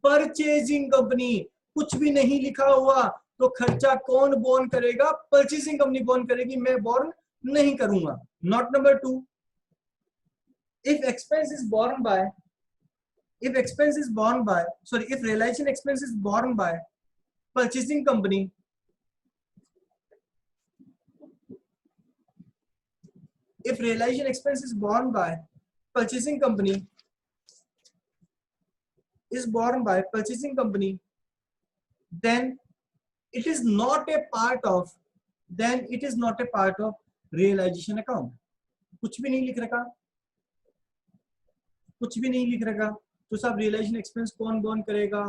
purchasing company। कुछ भी नहीं लिखा हुआ तो खर्चा कौन बोन करेगा, परचेसिंग कंपनी बोन करेगी, मैं बोन नहीं करूंगा। Not number 2, if expense is borne by if realization expense is borne by purchasing company, if realization expense is borne by purchasing company, then it is not a part of realization account। कुछ भी नहीं लिख रखा तो सब रियलाइजेशन एक्सपेंस कौन बॉन्ड करेगा,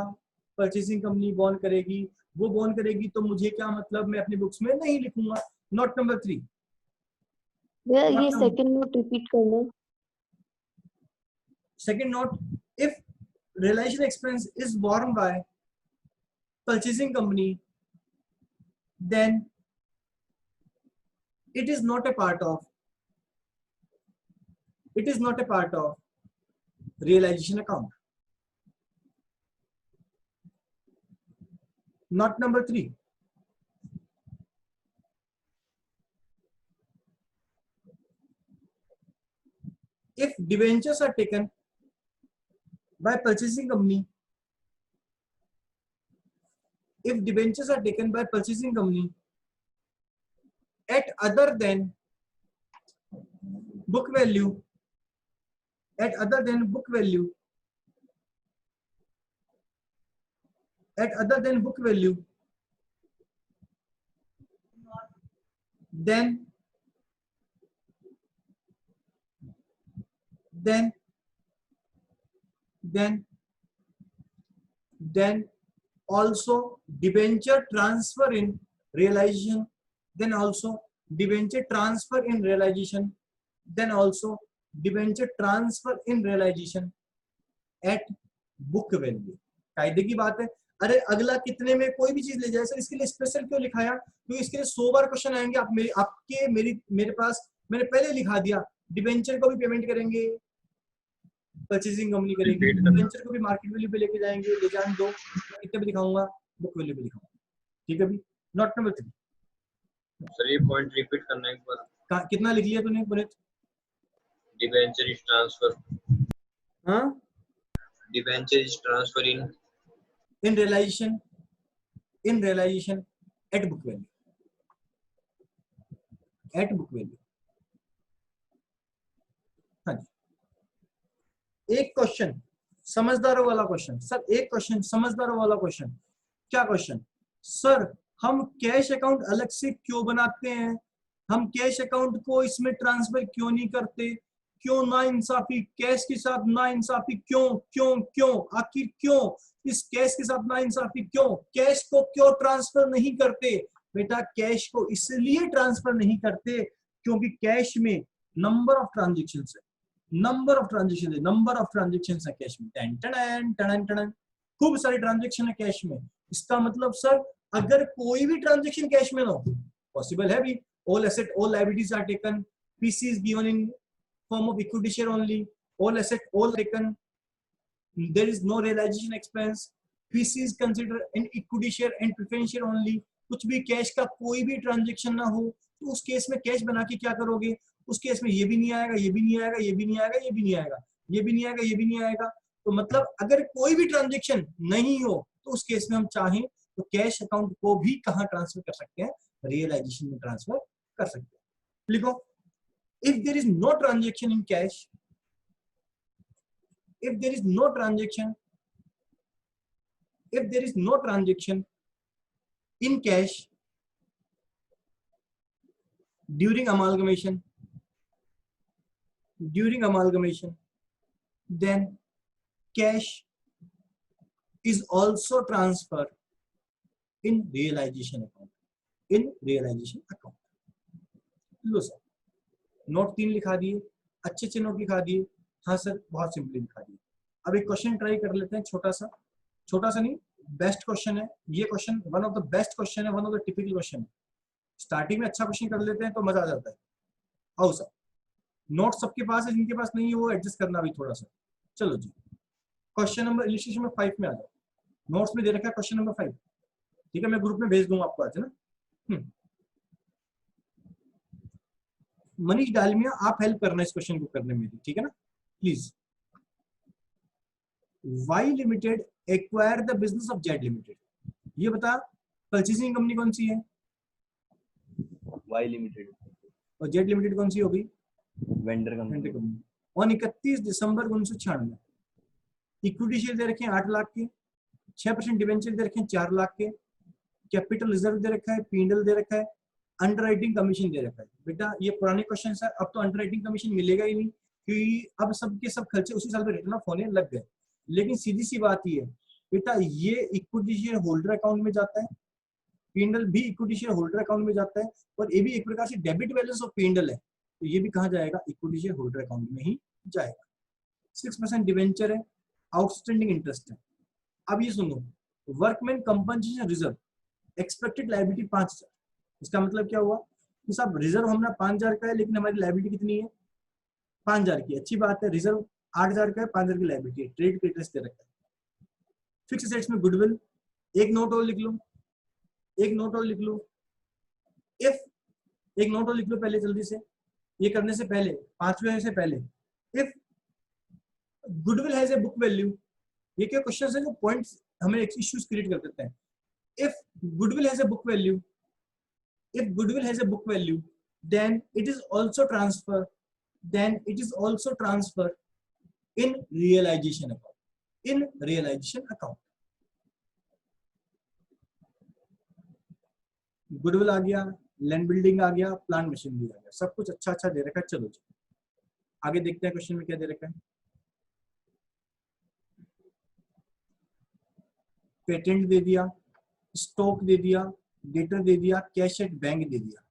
परचेसिंग कंपनी बॉन्ड करेगी। वो बॉन्ड करेगी तो मुझे क्या मतलब, मैं अपनी बुक्स में नहीं लिखूंगा। नोट नंबर 3, ये सेकंड नोट रिपीट करना। Second note, if realisation expense is borne by purchasing company, then it is not a part of realization account। Not number 3, if debentures are taken by purchasing company, at other than book value, then also debenture transfer in realization, then also debenture transfer in realization at book value। कायदे की बात है। अरे अगला कितने में कोई भी चीज ले जाए सर, इसके लिए स्पेशल क्यों लिखाया, क्योंकि इसके लिए 100 बार क्वेश्चन आएंगे। आप मेरे पास मैंने पहले लिखा दिया, डिबेंचर को भी पेमेंट करेंगे, परचेसिंग कंपनी करेगी, डिबेंचर को भी मार्केट वैल्यू पे लेके जाएंगे, ले जाने दो, कितने पे दिखाऊंगा, बुक वैल्यू पे दिखाऊंगा। ठीक है भी। नोट नंबर 3, सर ये पॉइंट रिपीट करना एक बार। कितना लिख लिया तूने पुनीत? डिबेंचर इज ट्रांसफर, हाँ, debenture is transfer in realization at book value, हाँ जी। एक क्वेश्चन समझदारों वाला क्वेश्चन सर, एक क्वेश्चन समझदारों वाला क्वेश्चन। क्या क्वेश्चन सर, हम कैश अकाउंट अलग से क्यों बनाते हैं, हम कैश अकाउंट को इसमें ट्रांसफर क्यों नहीं करते, क्यों ना इंसाफी, कैश के साथ ना इंसाफी क्यों क्यों क्यों, आखिर क्यों इस कैश के साथ ना इंसाफी क्यों, कैश को क्यों ट्रांसफर नहीं करते? बेटा कैश को इसलिए ट्रांसफर नहीं करते क्योंकि कैश में नंबर ऑफ ट्रांजेक्शन है, नंबर ऑफ ट्रांजेक्शन है कैश में, टन टन टन टन, खूब सारे ट्रांजेक्शन है कैश में। इसका मतलब सर अगर कोई भी ट्रांजेक्शन कैश में ना हो, पॉसिबल है भी, all asset all liabilities are taken, PC is given in form of equity share only, all asset all taken, there is no realization expense, PC is considered in equity share and preference share only। कुछ भी कैश का कोई भी ट्रांजेक्शन ना हो तो उस केस में कैश बना के क्या करोगे, उस केस में ये भी नहीं आएगा, ये भी नहीं आएगा, ये भी नहीं आएगा, ये भी नहीं आएगा, ये भी नहीं आएगा, ये भी नहीं आएगा। तो मतलब अगर कोई भी ट्रांजेक्शन नहीं हो तो उस केस में हम चाहें तो कैश अकाउंट को भी कहाँ ट्रांसफर कर सकते हैं, रियलाइजेशन में ट्रांसफर कर सकते हैं। लिखो, if there is no transaction in cash, if there is no transaction in cash, during amalgamation, then cash is also transferred in realization account. Low sir, note 3 लिखा दिए, अच्छे नोट लिखा दिए। हाँ सर, बहुत सिंपली लिखा दिए। अब एक क्वेश्चन ट्राई कर लेते हैं, छोटा सा नहीं, बेस्ट क्वेश्चन है ये। Question one of the best question है, one of the typical question है। स्टार्टिंग में अच्छा क्वेश्चन कर लेते हैं तो मजा आ जाता है। आओ सर, नोट सबके पास है, जिनके पास नहीं है वो एडजस्ट करना भी थोड़ा सा। चलो जी, क्वेश्चन नंबर इलिस्ट्रेशन में 5 में आ जाओ। नोट्स में दे रखा है क्वेश्चन नंबर 5, ठीक है, मैं ग्रुप में भेज दूंगा आपको आज, है ना। मनीष डालमिया, आप हेल्प करना इस क्वेश्चन को करने में, ठीक है ना, please. Y limited acquire the business of Z limited. ये बता, परचेसिंग कंपनी कौन सी है? Y limited. और जेड लिमिटेड कौन सी होगी? Vendor company. और 31 दिसंबर 1996 इक्विटी शेयर दे रखे हैं 8 लाख के, 6% डिवेंचर दे रखे हैं 4 लाख के, कैपिटल रिजर्व दे रखा है, पीएनएल दे रखा है, अंडरराइटिंग कमीशन दे रखा है। बेटा ये पुराने क्वेश्चन है, अब तो अंडरराइटिंग कमीशन मिलेगा ही नहीं, क्योंकि अब सबके सब खर्चे उसी साल में रिटर्न ऑफ होने लग गए। लेकिन सीधी सी बात ये है बेटा, ये इक्विटी शेयर होल्डर अकाउंट में जाता है, पीएनएल भी इक्विटी शेयर होल्डर अकाउंट में जाता है, और ये भी एक प्रकार से डेबिट बैलेंस ऑफ पीएनएल है, तो ये भी कहाँ जाएगा? इक्विटी शेयर होल्डर अकाउंट में ही जाएगा। 6% डिवेंचर है, आउटस्टैंडिंग इंटरेस्ट है। अब ये सुनो, workman compensation reserve, expected liability 5000। इसका मतलब क्या हुआ कि साहब रिजर्व हमारा 5000 का है, लेकिन हमारी लायबिलिटी कितनी है? 5000 की। अच्छी बात है, रिजर्व 8000 का है, 5000 की लायबिलिटी है, ट्रेड क्रेडिटर्स दे रखा है। फिक्स एसेट्स में गुडविल, एक नोट और लिख लो, एक नोट और लिख लो, एक नोट और लिख लो पहले जल्दी से, ये करने से पहले, 5वें से पहले। If goodwill has a book value, ये क्या क्वेश्चन है जो पॉइंट्स हमें इश्यूज क्रिएट कर देते हैं। If goodwill has a book value, if goodwill has a book value, then it is also transferred in realization account, goodwill आ गया, लैंड बिल्डिंग आ गया, प्लांट मशीनरी आ गया, सब कुछ अच्छा दे रखा है। चलो जी आगे देखते हैं क्वेश्चन में क्या दे रखा है। पेटेंट दे दिया, स्टॉक दे दिया, डेटर दे दिया, कैश एट बैंक दे दिया।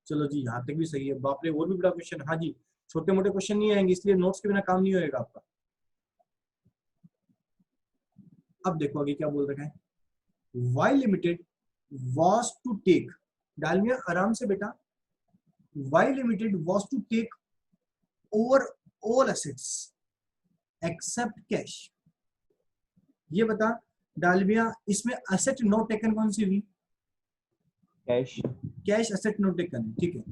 चलो जी यहाँ तक भी सही है। बाप रे, और भी बड़ा क्वेश्चन। हाँ जी, छोटे मोटे क्वेश्चन नहीं आएंगे, इसलिए नोट्स के बिना काम नहीं होएगा आपका। अब देखो आगे क्या बोल रखा है। Y limited was to take, Dalmiya आराम से बेटा, Y limited was to take over all assets except cash. ये बता डालमिया, इसमें एसेट नॉट टेकन कौन सी हुई? कैश एसेट नॉट टेकन, ठीक है।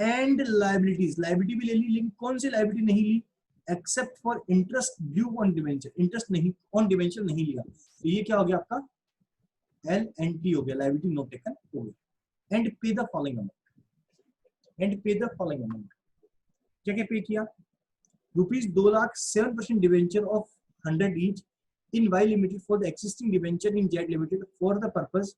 एंड लायबिलिटीज, लायबिलिटी भी ले ली, लेकिन कौन सी लायबिलिटी नहीं ली? Except for interest due on debenture, interest नहीं ऑन डिवेंचर नहीं लिया। तो ये क्या हो गया आपका? LNT हो गया, लायबिलिटी नॉट टेकन हो गया। एंड पे द फॉलोइंग अमाउंट, क्या क्या पे किया? Rupees 2 lakh 7% debenture of 100 each in Y Limited for the existing debenture in Z Limited for the purpose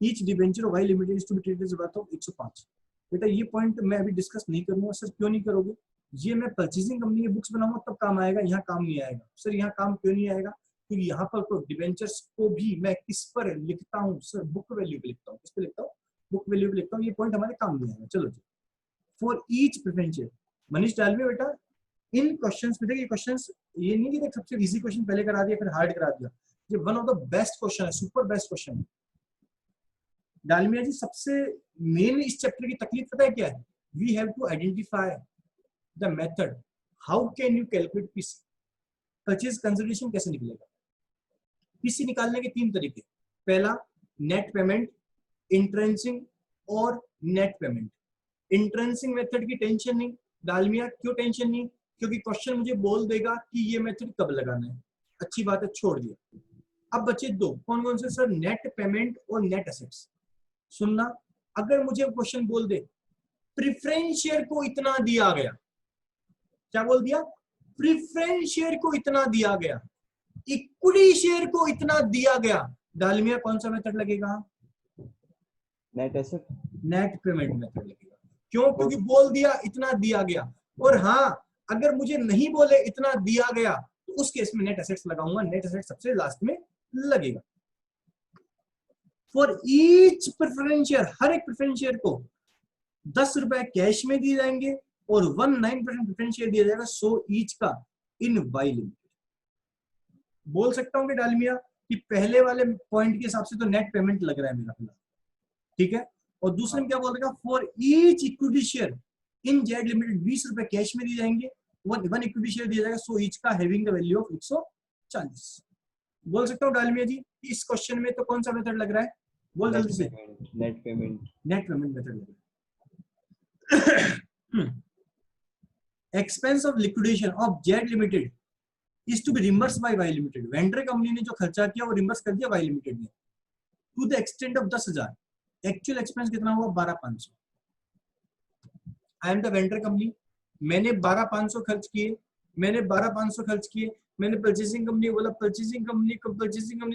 each debenture of Y Limited is to be treated as worth of 105। बेटा ये पॉइंट मैं अभी डिस्कस नहीं करूंगा। सर क्यों नहीं करोगे? ये मैं परचेजिंग कंपनी की बुक्स बनाऊंगा तब काम आएगा, यहाँ काम नहीं आएगा। सर यहाँ काम क्यों नहीं आएगा? क्योंकि यहाँ पर तो डिवेंचर्स को भी मैं किस पर लिखता हूँ? सर बुक वैल्यू पे लिखता हूँ। किस पे लिखता हूँ? बुक वैल्यू पे लिखता हूँ। ये पॉइंट हमारे काम नहीं आएगा। चलो जी, for each preferential, Manish Dalmia बेटा इन क्वेश्चंस में देखिए, क्वेश्चंस ये नहीं कि देख सबसे इजी क्वेश्चन पहले करा दिया फिर हार्ड करा दिया। ये one of the best question है, सुपर बेस्ट क्वेश्चन है। डालमिया जी सबसे मेन इस चैप्टर की तकलीफ पता है क्या है? We have to identify the method, how can you calculate PC, purchase consideration कैसे निकलेगा। पीसी निकालने के 3 तरीके, पहला नेट पेमेंट, इंट्रेंसिंग और नेट पेमेंट। इंट्रेंसिंग मेथड की टेंशन नहीं डालमिया, क्यों टेंशन नहीं? क्योंकि क्वेश्चन मुझे बोल देगा कि ये मेथड कब लगाना है। अच्छी बात है, छोड़ दिया। अब बचे 2, कौन कौन से सर? नेट पेमेंट और नेट एसेट्स। सुनना, अगर मुझे क्वेश्चन बोल दे प्रेफरेंस शेयर को इतना दिया गया, क्या बोल दिया? प्रेफरेंस शेयर को इतना दिया गया, इक्विटी शेयर को इतना दिया गया, डालमिया कौन सा मेथड लगेगा? Net asset net payment method लगेगा। क्यों? क्योंकि बोल दिया इतना दिया गया, और हाँ अगर मुझे नहीं बोले इतना दिया गया तो उस केस में नेट एसेट्स लगाऊंगा, नेट एसेट सबसे लास्ट में लगेगा। फॉर ईच प्रेफरेंस शेयर, हर एक प्रेफरेंस शेयर को 10 रुपए कैश में दिए जाएंगे और 19% प्रेफरेंस शेयर दिया जाएगा 100 ईच का इन वाई लिमिटेड। बोल सकता हूं कि डालमिया कि पहले वाले पॉइंट के हिसाब से तो नेट पेमेंट लग रहा है मेरा फिलहाल, ठीक है। और दूसरे में क्या बोल रहा है? For each equity share in Z limited 20 रुपए कैश में दिए जाएंगे, वन इक्विटी शेयर दिया जाएगा 100 ईच का हैविंग द वैल्यू ऑफ 140। बोल सकता हूँ डालमिया जी इस क्वेश्चन में तो कौन सा मेथड लग रहा है? बोल जल्दी से। नेट पेमेंट मेथड लग रहा है। Expense of liquidation of Z limited is to be reimburse by Y limited. Vendor company ने जो खर्चा किया वो रिम्बर्स कर दिया वाई लिमिटेड ने to the extent of 10,000। Actual expense कितना हुआ? 12,500। I am the vendor company, मैंने 12,500 खर्च किए, मैंने परचेसिंग कंपनी को बोला परचेसिंग कंपनी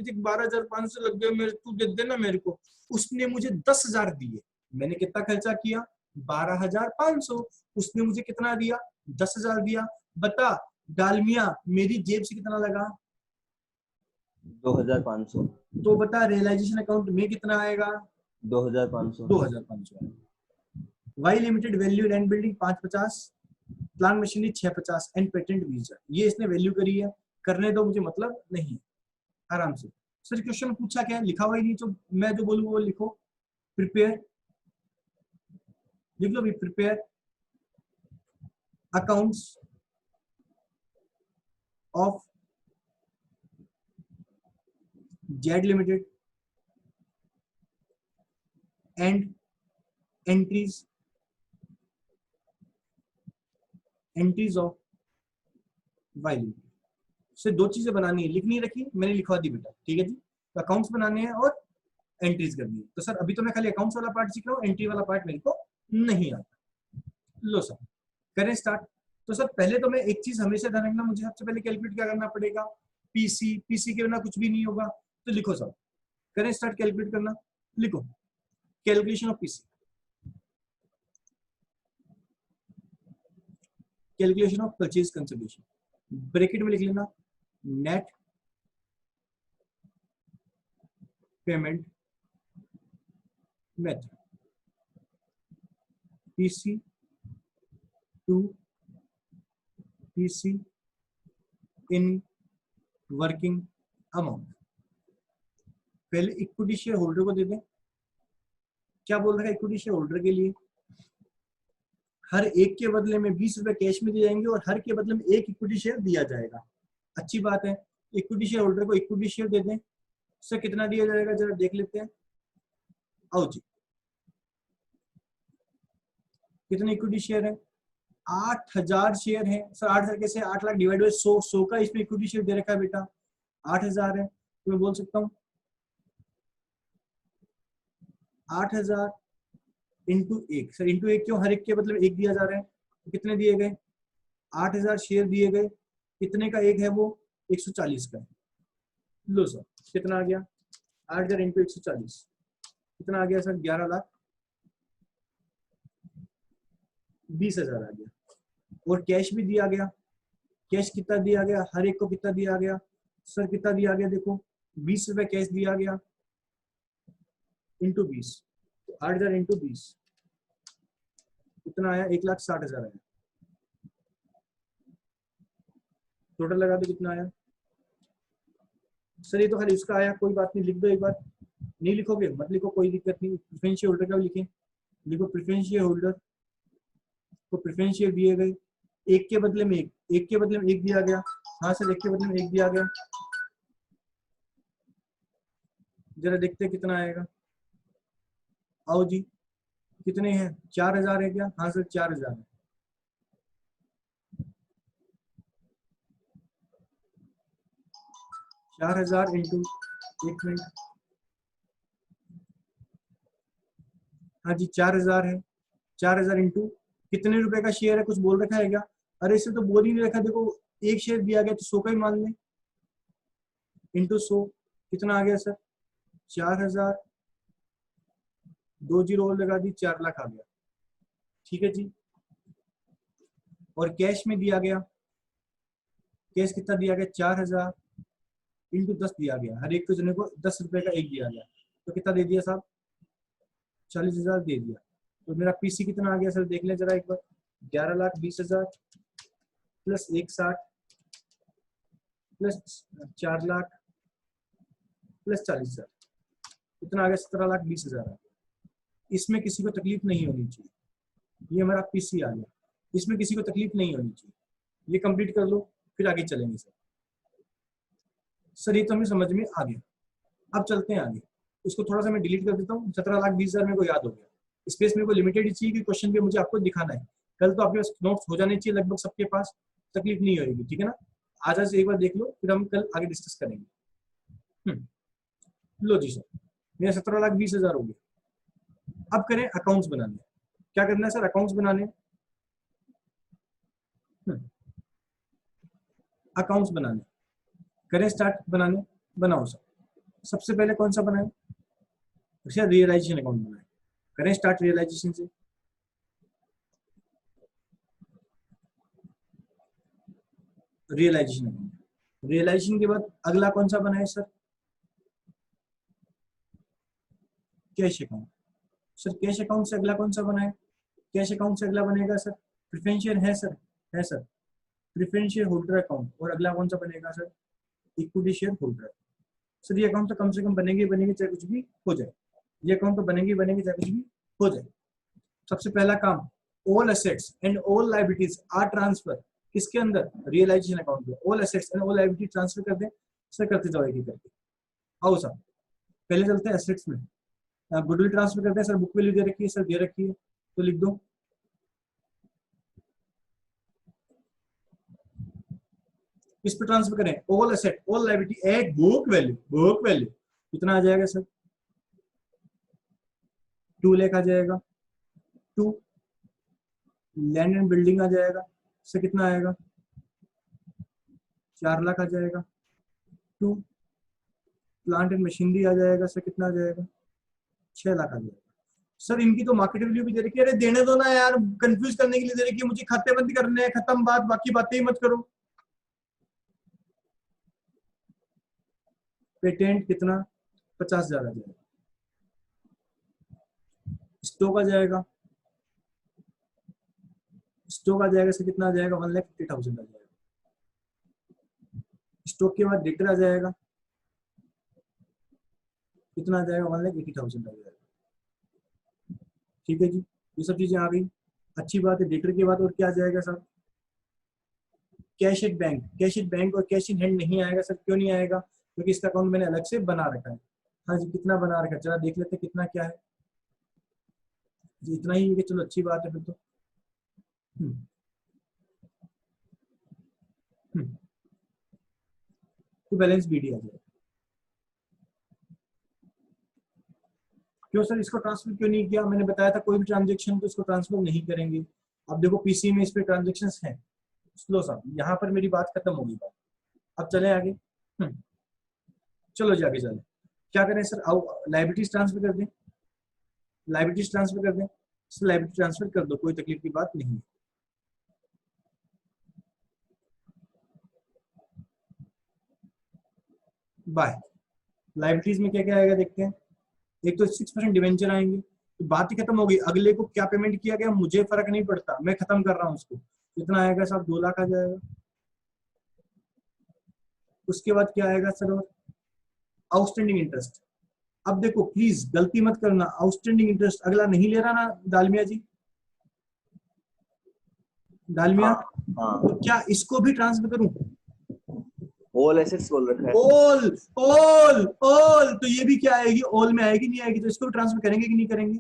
थी 12,500 लग गए मेरे, तू दे देना मेरे को। उसने मुझे 10,000 दिए, मैंने कितना खर्चा किया? 12,500। उसने मुझे कितना दिया? 10,000 दिया। बता डालमिया मेरी जेब से कितना लगा? 2,500। तो बता रियलाइजेशन अकाउंट में कितना आएगा? 2,500। 2,500। Y limited value land building 550, plant machinery 650 and patent 20,000। ये इसने वैल्यू करी है, करने दो, मुझे मतलब नहीं, आराम से। सर क्वेश्चन पूछा क्या है? लिखा हुआ ही नहीं, तो मैं जो बोलूँ वो लिखो। प्रिपेयर, लिख लो भी, prepare accounts of Z limited and entries of Y limited. से दो चीजें बनानी है, लिखनी रखी, मैंने लिखवा दी बेटा, ठीक है जी। तो अकाउंट्स बनाने हैं और एंट्रीज करनी है। तो सर अभी तो मैं खाली अकाउंट्स वाला पार्ट सीख रहा हूँ, एंट्री वाला पार्ट मेरे को नहीं आता। लो सर करें स्टार्ट। तो सर पहले तो मैं एक चीज हमेशा ध्यान रखना, मुझे सबसे पहले कैलकुलेट क्या करना पड़ेगा? पीसी के बिना कुछ भी नहीं होगा। तो लिखो सर, करें स्टार्ट कैलकुलेट करना। लिखो calculation of PC, calculation of purchase consideration, bracket में लिख लेना net payment method PC to PC in working amount. पहले इक्विटी शेयर होल्डर को दे दें। क्या बोल रहा है इक्विटी शेयर होल्डर के लिए? हर एक के बदले में 20 रुपए कैश में दिए जाएंगे और हर के बदले में एक इक्विटी शेयर दिया जाएगा। अच्छी बात है, इक्विटी शेयर होल्डर को इक्विटी शेयर दे दें। सर कितना दिया जाएगा जरा देख लेते हैं। आओ जी, कितने इक्विटी शेयर है? 8,000 शेयर है। सर 8,000 कैसे? 8 लाख डिवाइड बाई 100, 100 का इसमें इक्विटी शेयर दे रखा है बेटा, 8,000 है। तो मैं बोल सकता हूँ 8,000 इंटू 1। सर इंटू 1 क्यों? हर एक के मतलब एक दिया जा रहा है। तो कितने दिए गए? 8,000 शेयर दिए गए। कितने का एक है वो? 140 का है। लो सर कितना आ गया? 8,000 इंटू 140 कितना आ गया सर? 11,20,000 आ गया। और कैश भी दिया गया। कैश कितना दिया गया? हर एक को कितना दिया गया? सर कितना दिया गया? देखो 20 रुपए कैश दिया गया इंटू 20, तो 8,000 इंटू 20 कितना आया? 1,60,000 आया। टोटल लगा दो कितना आया? सर ये तो खाली उसका आया, कोई बात नहीं, लिख दो एक बार। नहीं लिखोगे मत लिखो, कोई दिक्कत नहीं। प्रेफरेंस शेयर होल्डर का भी लिखें। लिखो प्रेफरेंस शेयर होल्डर को प्रेफरेंस शेयर दिए गए, एक के बदले में एक के बदले में एक दिया गया। हाँ सर एक के बदले में एक दिया गया। जरा देखते हैं कितना आएगा। आओ जी, कितने हैं? 4,000 है क्या? हाँ सर 4,000 है। 4,000 इंटू, एक मिनट, हाँ जी 4,000 है। 4,000 इंटू कितने रुपए का शेयर है? कुछ बोल रखा है क्या? अरे इसे तो बोल ही नहीं रखा। देखो एक शेयर दिया गया तो 100 का ही मान लें, इंटू 100 कितना आ गया सर? 4,000 2 जीरो और लगा दी, 4 लाख आ गया। ठीक है जी। और कैश में दिया गया, कैश कितना दिया गया, 4000 इंटू 10 दिया गया, हर एक जने को 10 रुपए का एक दिया गया, तो कितना दे दिया साहब, 40,000 दे दिया। तो मेरा पीसी कितना आ गया सर, देख लें जरा एक बार, 11,20,000 प्लस 1,60 प्लस 4 लाख प्लस 40,000, कितना आ गया, 17,20,000 आ गया। इसमें किसी को तकलीफ नहीं होनी चाहिए, ये हमारा पीसी आ गया, इसमें किसी को तकलीफ नहीं होनी चाहिए। ये कंप्लीट कर लो, फिर आगे चलेंगे सर। सर ये तो हमें समझ में आ गया, अब चलते हैं आगे। इसको थोड़ा सा मैं डिलीट कर देता हूँ। 17,20,000 मेरे को याद हो गया, स्पेस मेरे को लिमिटेड ही चाहिए कि क्वेश्चन भी मुझे आपको दिखाना है। कल तो आपके पास नोट्स हो जाने चाहिए लगभग सबके पास, तकलीफ नहीं होगी, ठीक है ना। आज से एक बार देख लो, फिर हम कल आगे डिस्कस करेंगे। लो जी सर, मेरा 17,20,000 हो गया। अब करें अकाउंट्स बनाने। क्या करना है सर, अकाउंट्स बनाने, अकाउंट्स बनाने, करें स्टार्ट बनाने। बनाओ सर। सबसे पहले कौन सा बनाए, अच्छा रियलाइजेशन अकाउंट बनाए। करें स्टार्ट रियलाइजेशन से। रियलाइजेशन अकाउंट, रियलाइजेशन के बाद अगला कौन सा बनाए sir, cash account. Sir cash account से अगला कौन सा बनाए, कैश अकाउंट से अगला बनेगा सर प्रेफरेंशियल है सर, है सर प्रेफरेंशियल होल्डर अकाउंट। और अगला कौन सा बनेगा sir, equity share holder. Sir ये अकाउंट तो कम से कम बनेंगे बनेंगे, चाहे कुछ भी हो जाए। ये अकाउंट तो बनेंगे बनेंगे, चाहे कुछ भी हो जाए। सबसे पहला काम, all assets and all liabilities are transfer किसके अंदर, रियलाइजेशन अकाउंट में। All assets and all liability transfer कर दें सर, करते जाओ एक एक करके। आओ सर पहले चलते हैं एसेट्स में, गुडविल ट्रांसफर करते हैं सर। बुक वैल्यू दे रखी है सर, दे रखी है तो लिख दो। इस पे ट्रांसफर करें, all asset all liability at book value, book value कितना आ जाएगा सर, 2 लाख आ जाएगा। 2 लैंड एंड बिल्डिंग आ जाएगा सर, कितना आएगा, 4 लाख आ जाएगा। 2 प्लांट एंड मशीनरी आ जाएगा सर, कितना आ जाएगा, 6 लाख आ जाएगा। सर इनकी तो मार्केट वैल्यू भी दे रखी है, अरे देने दो ना यार, कंफ्यूज करने के लिए दे रखी है, मुझे खाते बंद करने हैं, खत्म बात, बाकी बातें ही मत करो। पेटेंट कितना, 50,000 आ जाएगा। स्टॉक आ जाएगा, स्टॉक आ जाएगा सर, कितना आ जाएगा, 1,50,000 आ जाएगा। स्टॉक के बाद डेटर आ जाएगा, कितना आ जाएगा, 1,80,000 आ जाएगा। ठीक है जी, ये सब चीजें आ गई, अच्छी बात है। डेटर के बाद और क्या आ जाएगा sir, cash at bank. Cash at bank और कैश इन हैंड नहीं आएगा सर, क्यों नहीं आएगा, क्योंकि इसका अकाउंट मैंने अलग से बना रखा है। हाँ जी, कितना बना रखा है, चला देख लेते हैं कितना क्या है जी, इतना ही है कि चलो अच्छी बात है फिर तो। तो बैलेंस बीडी आ जाएगा। क्यों सर इसको ट्रांसफर क्यों नहीं किया, मैंने बताया था कोई भी ट्रांजेक्शन तो इसको ट्रांसफर नहीं करेंगे। अब देखो पीसी में इस पे ट्रांजेक्शंस हैं। स्लो साहब, यहाँ पर मेरी बात खत्म होगी बात, अब चले आगे। चलो जी आगे चले, क्या करें सर, लाइबिलिटीज ट्रांसफर कर दें, लाइबिलिटीज ट्रांसफर कर दें सर, लाइबिलिटी ट्रांसफर कर दो, कोई तकलीफ की बात नहीं है। बाय, लाइबिलिटीज में क्या क्या आएगा देखते हैं। एक तो 6% डिवेंचर आएंगे, तो बात ही खत्म हो गई। अगले को क्या पेमेंट किया गया मुझे फर्क नहीं पड़ता, मैं खत्म कर रहा हूँ उसको। कितना आएगा साहब, 2 लाख आ जाएगा। उसके बाद क्या आएगा सर, और आउटस्टैंडिंग इंटरेस्ट। अब देखो प्लीज गलती मत करना, आउटस्टैंडिंग इंटरेस्ट अगला नहीं ले रहा ना डालमिया जी, डालमिया। तो क्या इसको भी ट्रांसफर करूं, ऑल एसेट्स बोल रखा है। ऑल ऑल ऑल, तो ये भी क्या आएगी, ऑल में आएगी नहीं आएगी, तो इसको भी ट्रांसफर करेंगे कि नहीं करेंगे,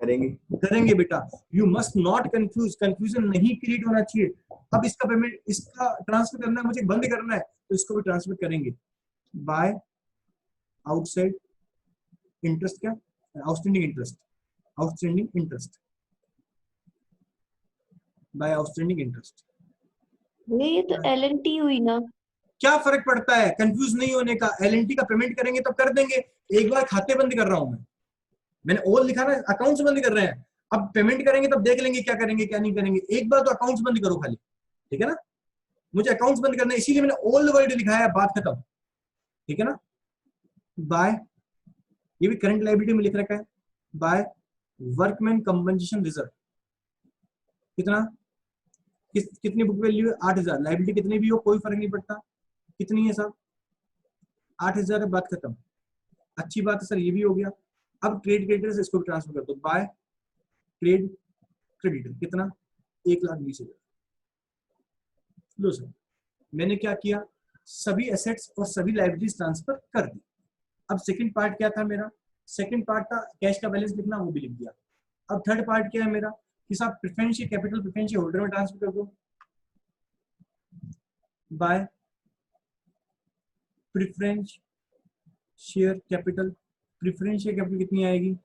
करेंगे करेंगे बेटा। You must not confuse, confusion नहीं क्रिएट होना चाहिए। अब इसका पेमेंट, इसका ट्रांसफर करना है मुझे, बंद करना है, तो इसको भी ट्रांसफर करेंगे बाय आउटसाइड इंटरेस्ट। क्या, outstanding interest, outstanding interest by outstanding interest. ये तो एलएनटी हुई ना। क्या फर्क पड़ता है, कंफ्यूज नहीं होने का। एलएनटी का पेमेंट करेंगे तब कर देंगे, एक बार खाते बंद कर रहा हूं मैं, मैंने ऑल लिखा ना, अकाउंट्स बंद कर रहे हैं, अब पेमेंट करेंगे तब देख लेंगे क्या करेंगे क्या नहीं करेंगे, एक बार तो अकाउंट्स बंद करो खाली, ठीक है ना, मुझे अकाउंट्स बंद करना है इसीलिए मैंने ऑल वर्ड लिखा है, बात खत्म, ठीक है ना। बाय, ये भी करंट लायबिलिटी में लिख रखा है, बाय वर्कमैन कंपनसेशन रिजर्व, कितना, कितनी बुक वैल्यू है 8000, लायबिलिटी कितनी भी हो कोई फर्क नहीं पड़ता, कितनी है सर 8000 है, बात खत्म। अच्छी बात है सर, ये भी हो गया। अब ट्रेड क्रेडिटर से इसको ट्रांसफर कर दो, बाय ट्रेड क्रेडिटर, कितना 1,20,000। लो सर, मैंने क्या किया, सभी एसेट्स और सभी लायबिलिटीज ट्रांसफर कर दी। अब सेकंड पार्ट क्या था मेरा, सेकंड पार्ट था कैश का बैलेंस लिखना, वो भी लिख दिया। अब थर्ड पार्ट क्या है मेरा कि साहब प्रेफरेंशियल कैपिटल प्रेफरेंशियल होल्डर में ट्रांसफर कर दो, bye preference share capital, preference share capital कितनी आएगी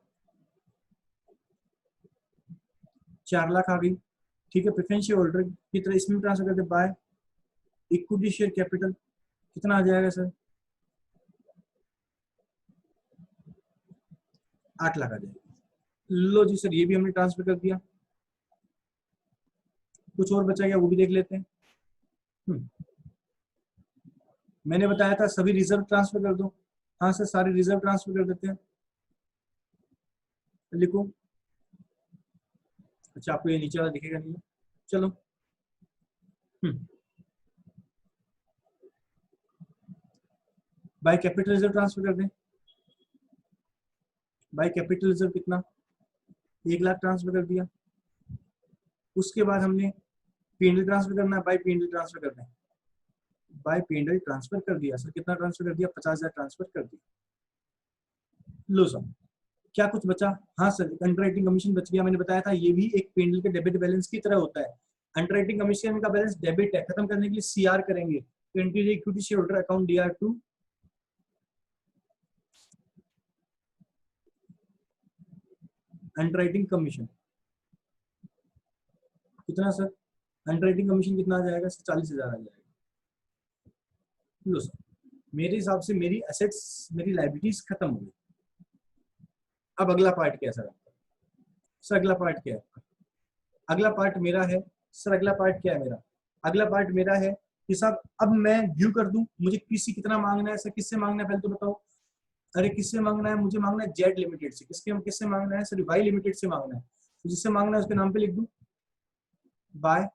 4 लाख आ गई, ठीक है। प्रेफरेंस शेयर होल्डर की तरह इसमें ट्रांसफर कर दे, बाय इक्विटी शेयर कैपिटल, कितना आ जाएगा सर 8 लाख आ जाएगा। लो जी सर, ये भी हमने ट्रांसफर कर दिया। कुछ और बचा गया वो भी देख लेते हैं। मैंने बताया था सभी रिजर्व ट्रांसफर कर दो, हाँ सर सारे रिजर्व ट्रांसफर कर देते हैं, लिखो। अच्छा आपको ये नीचे वाला दिखेगा नहीं, चलो। बाय कैपिटल रिजर्व ट्रांसफर कर दें, बाय कैपिटल रिजर्व कितना 1 लाख ट्रांसफर कर दिया। उसके बाद हमने पीएनएल ट्रांसफर करना है, बाय पीएनएल ट्रांसफर कर दें, बाय पीएनएल ट्रांसफर कर दिया सर, कितना ट्रांसफर कर दिया 50,000 ट्रांसफर कर दिया। लो सर क्या कुछ बचा, हाँ सर अंडरराइटिंग कमीशन बच गया, मैंने बताया था ये भी एक पीएनएल के डेबिट बैलेंस की तरह होता है। अंडरराइटिंग कमीशन का बैलेंस डेबिट है, खत्म करने के लिए सीआर करेंगे, equity share holder account DR to underwriting commission, कितना सर अंडरराइटिंग कमीशन कितना आ जाएगा, 40,000 आ जाएगा। लो सर मेरे हिसाब से मेरी एसेट्स मेरी लायबिलिटीज खत्म हो गई। अब अगला पार्ट क्या है सर आपका, सर अगला पार्ट क्या है आपका, अगला पार्ट मेरा है सर, अगला पार्ट क्या है मेरा, अगला पार्ट मेरा है कि साहब अब मैं ड्यू कर दूं, मुझे किसी कितना मांगना है सर, किससे मांगना है पहले तो बताओ, अरे किससे मांगना है, मुझे मांगना है जेड लिमिटेड से, किससे मांगना है सर, वाई लिमिटेड से मांगना है, तो जिससे मांगना है उसके नाम पे लिख दूं, बाय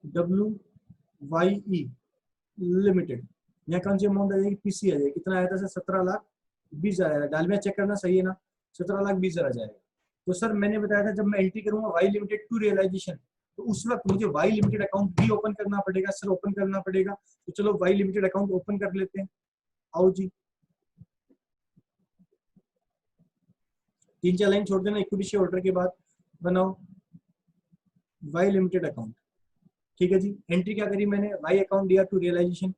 WYE लिमिटेड, यहाँ कौन सी अमाउंट आ जाएगी पीसी आ जाएगी, कितना आया था सर 17,20,000 आएगा, डालमिया चेक करना सही है ना, 17,20,000 आ जाएगा। तो सर मैंने बताया था जब मैं एंट्री करूंगा वाई लिमिटेड टू रियलाइजेशन, तो उस वक्त मुझे वाई लिमिटेड अकाउंट भी ओपन करना पड़ेगा सर, ओपन करना पड़ेगा, तो चलो वाई लिमिटेड अकाउंट ओपन कर लेते हैं, आओ जी 3-4 लाइन छोड़ देना, इक्विटी शेयर होल्डर के बाद बनाओ वाई लिमिटेड अकाउंट, ठीक है जी। एंट्री क्या करी मैंने, वाई अकाउंट दिया टू रियलाइजेशन,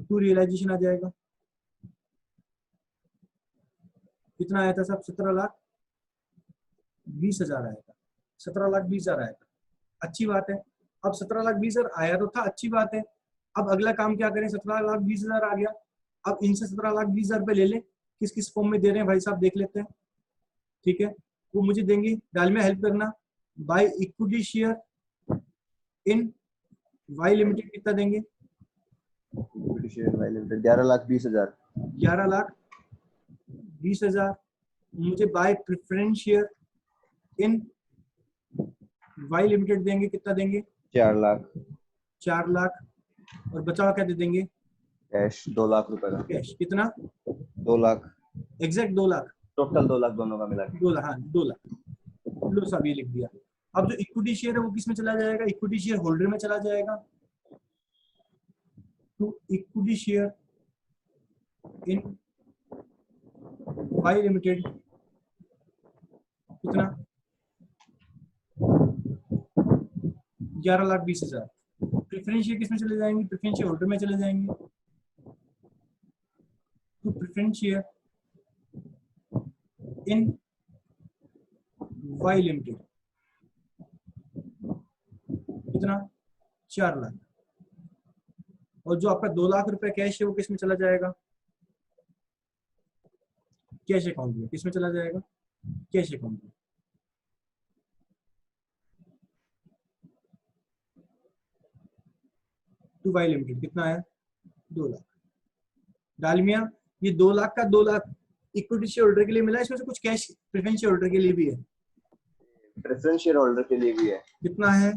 टू रियलाइजेशन आ जाएगा, कितना आया था साहब 17,20,000 आया था, 17,20,000 आया था, अच्छी बात है। अब 17,20,000 आया तो था, अच्छी बात है। अब अगला काम क्या करें, 17,20,000 आ गया, अब इनसे 17,20,000 रुपए ले ले, किस किस फॉर्म में दे रहे हैं भाई साहब देख लेते हैं, ठीक है। वो मुझे देंगे, डाल में हेल्प करना, by equity share in Y limited कितना देंगे, इक्विटी शेयर वाई लिमिटेड 11,20,000, 11,20,000। मुझे by preference share in Y limited देंगे, कितना देंगे 4 लाख, 4 लाख, और बचा हुआ क्या दे देंगे कैश 2 लाख रुपए का, कैश, कितना 2 लाख, एग्जैक्ट 2 लाख, टोटल 2 लाख दोनों का मिला के। 2 लाख, हाँ 2 लाख। लो साहब ये लिख दिया। अब जो इक्विटी शेयर है वो किस में चला जाएगा, इक्विटी शेयर होल्डर में चला जाएगा, तो equity share in Y limited कितना 11,20,000। प्रेफरेंस शेयर किस में चले जाएंगे, प्रेफरेंस शेयर होल्डर में चले जाएंगे, तो preference share in Y limited कितना 4 लाख, और जो आपका 2 लाख रुपए कैश है वो किस में चला जाएगा, कैश अकाउंट में, किसमें चला जाएगा? कैश अकाउंट में। टू वाई लिमिटेड कितना है? 2 लाख। डालमिया ये 2 लाख का 2 लाख इक्विटी शेयर होल्डर के लिए मिला है, इसमें से कुछ कैश प्रेफरेंस शेयर होल्डर के लिए भी है। प्रेफरेंस शेयर होल्डर के लिए भी है। कितना है?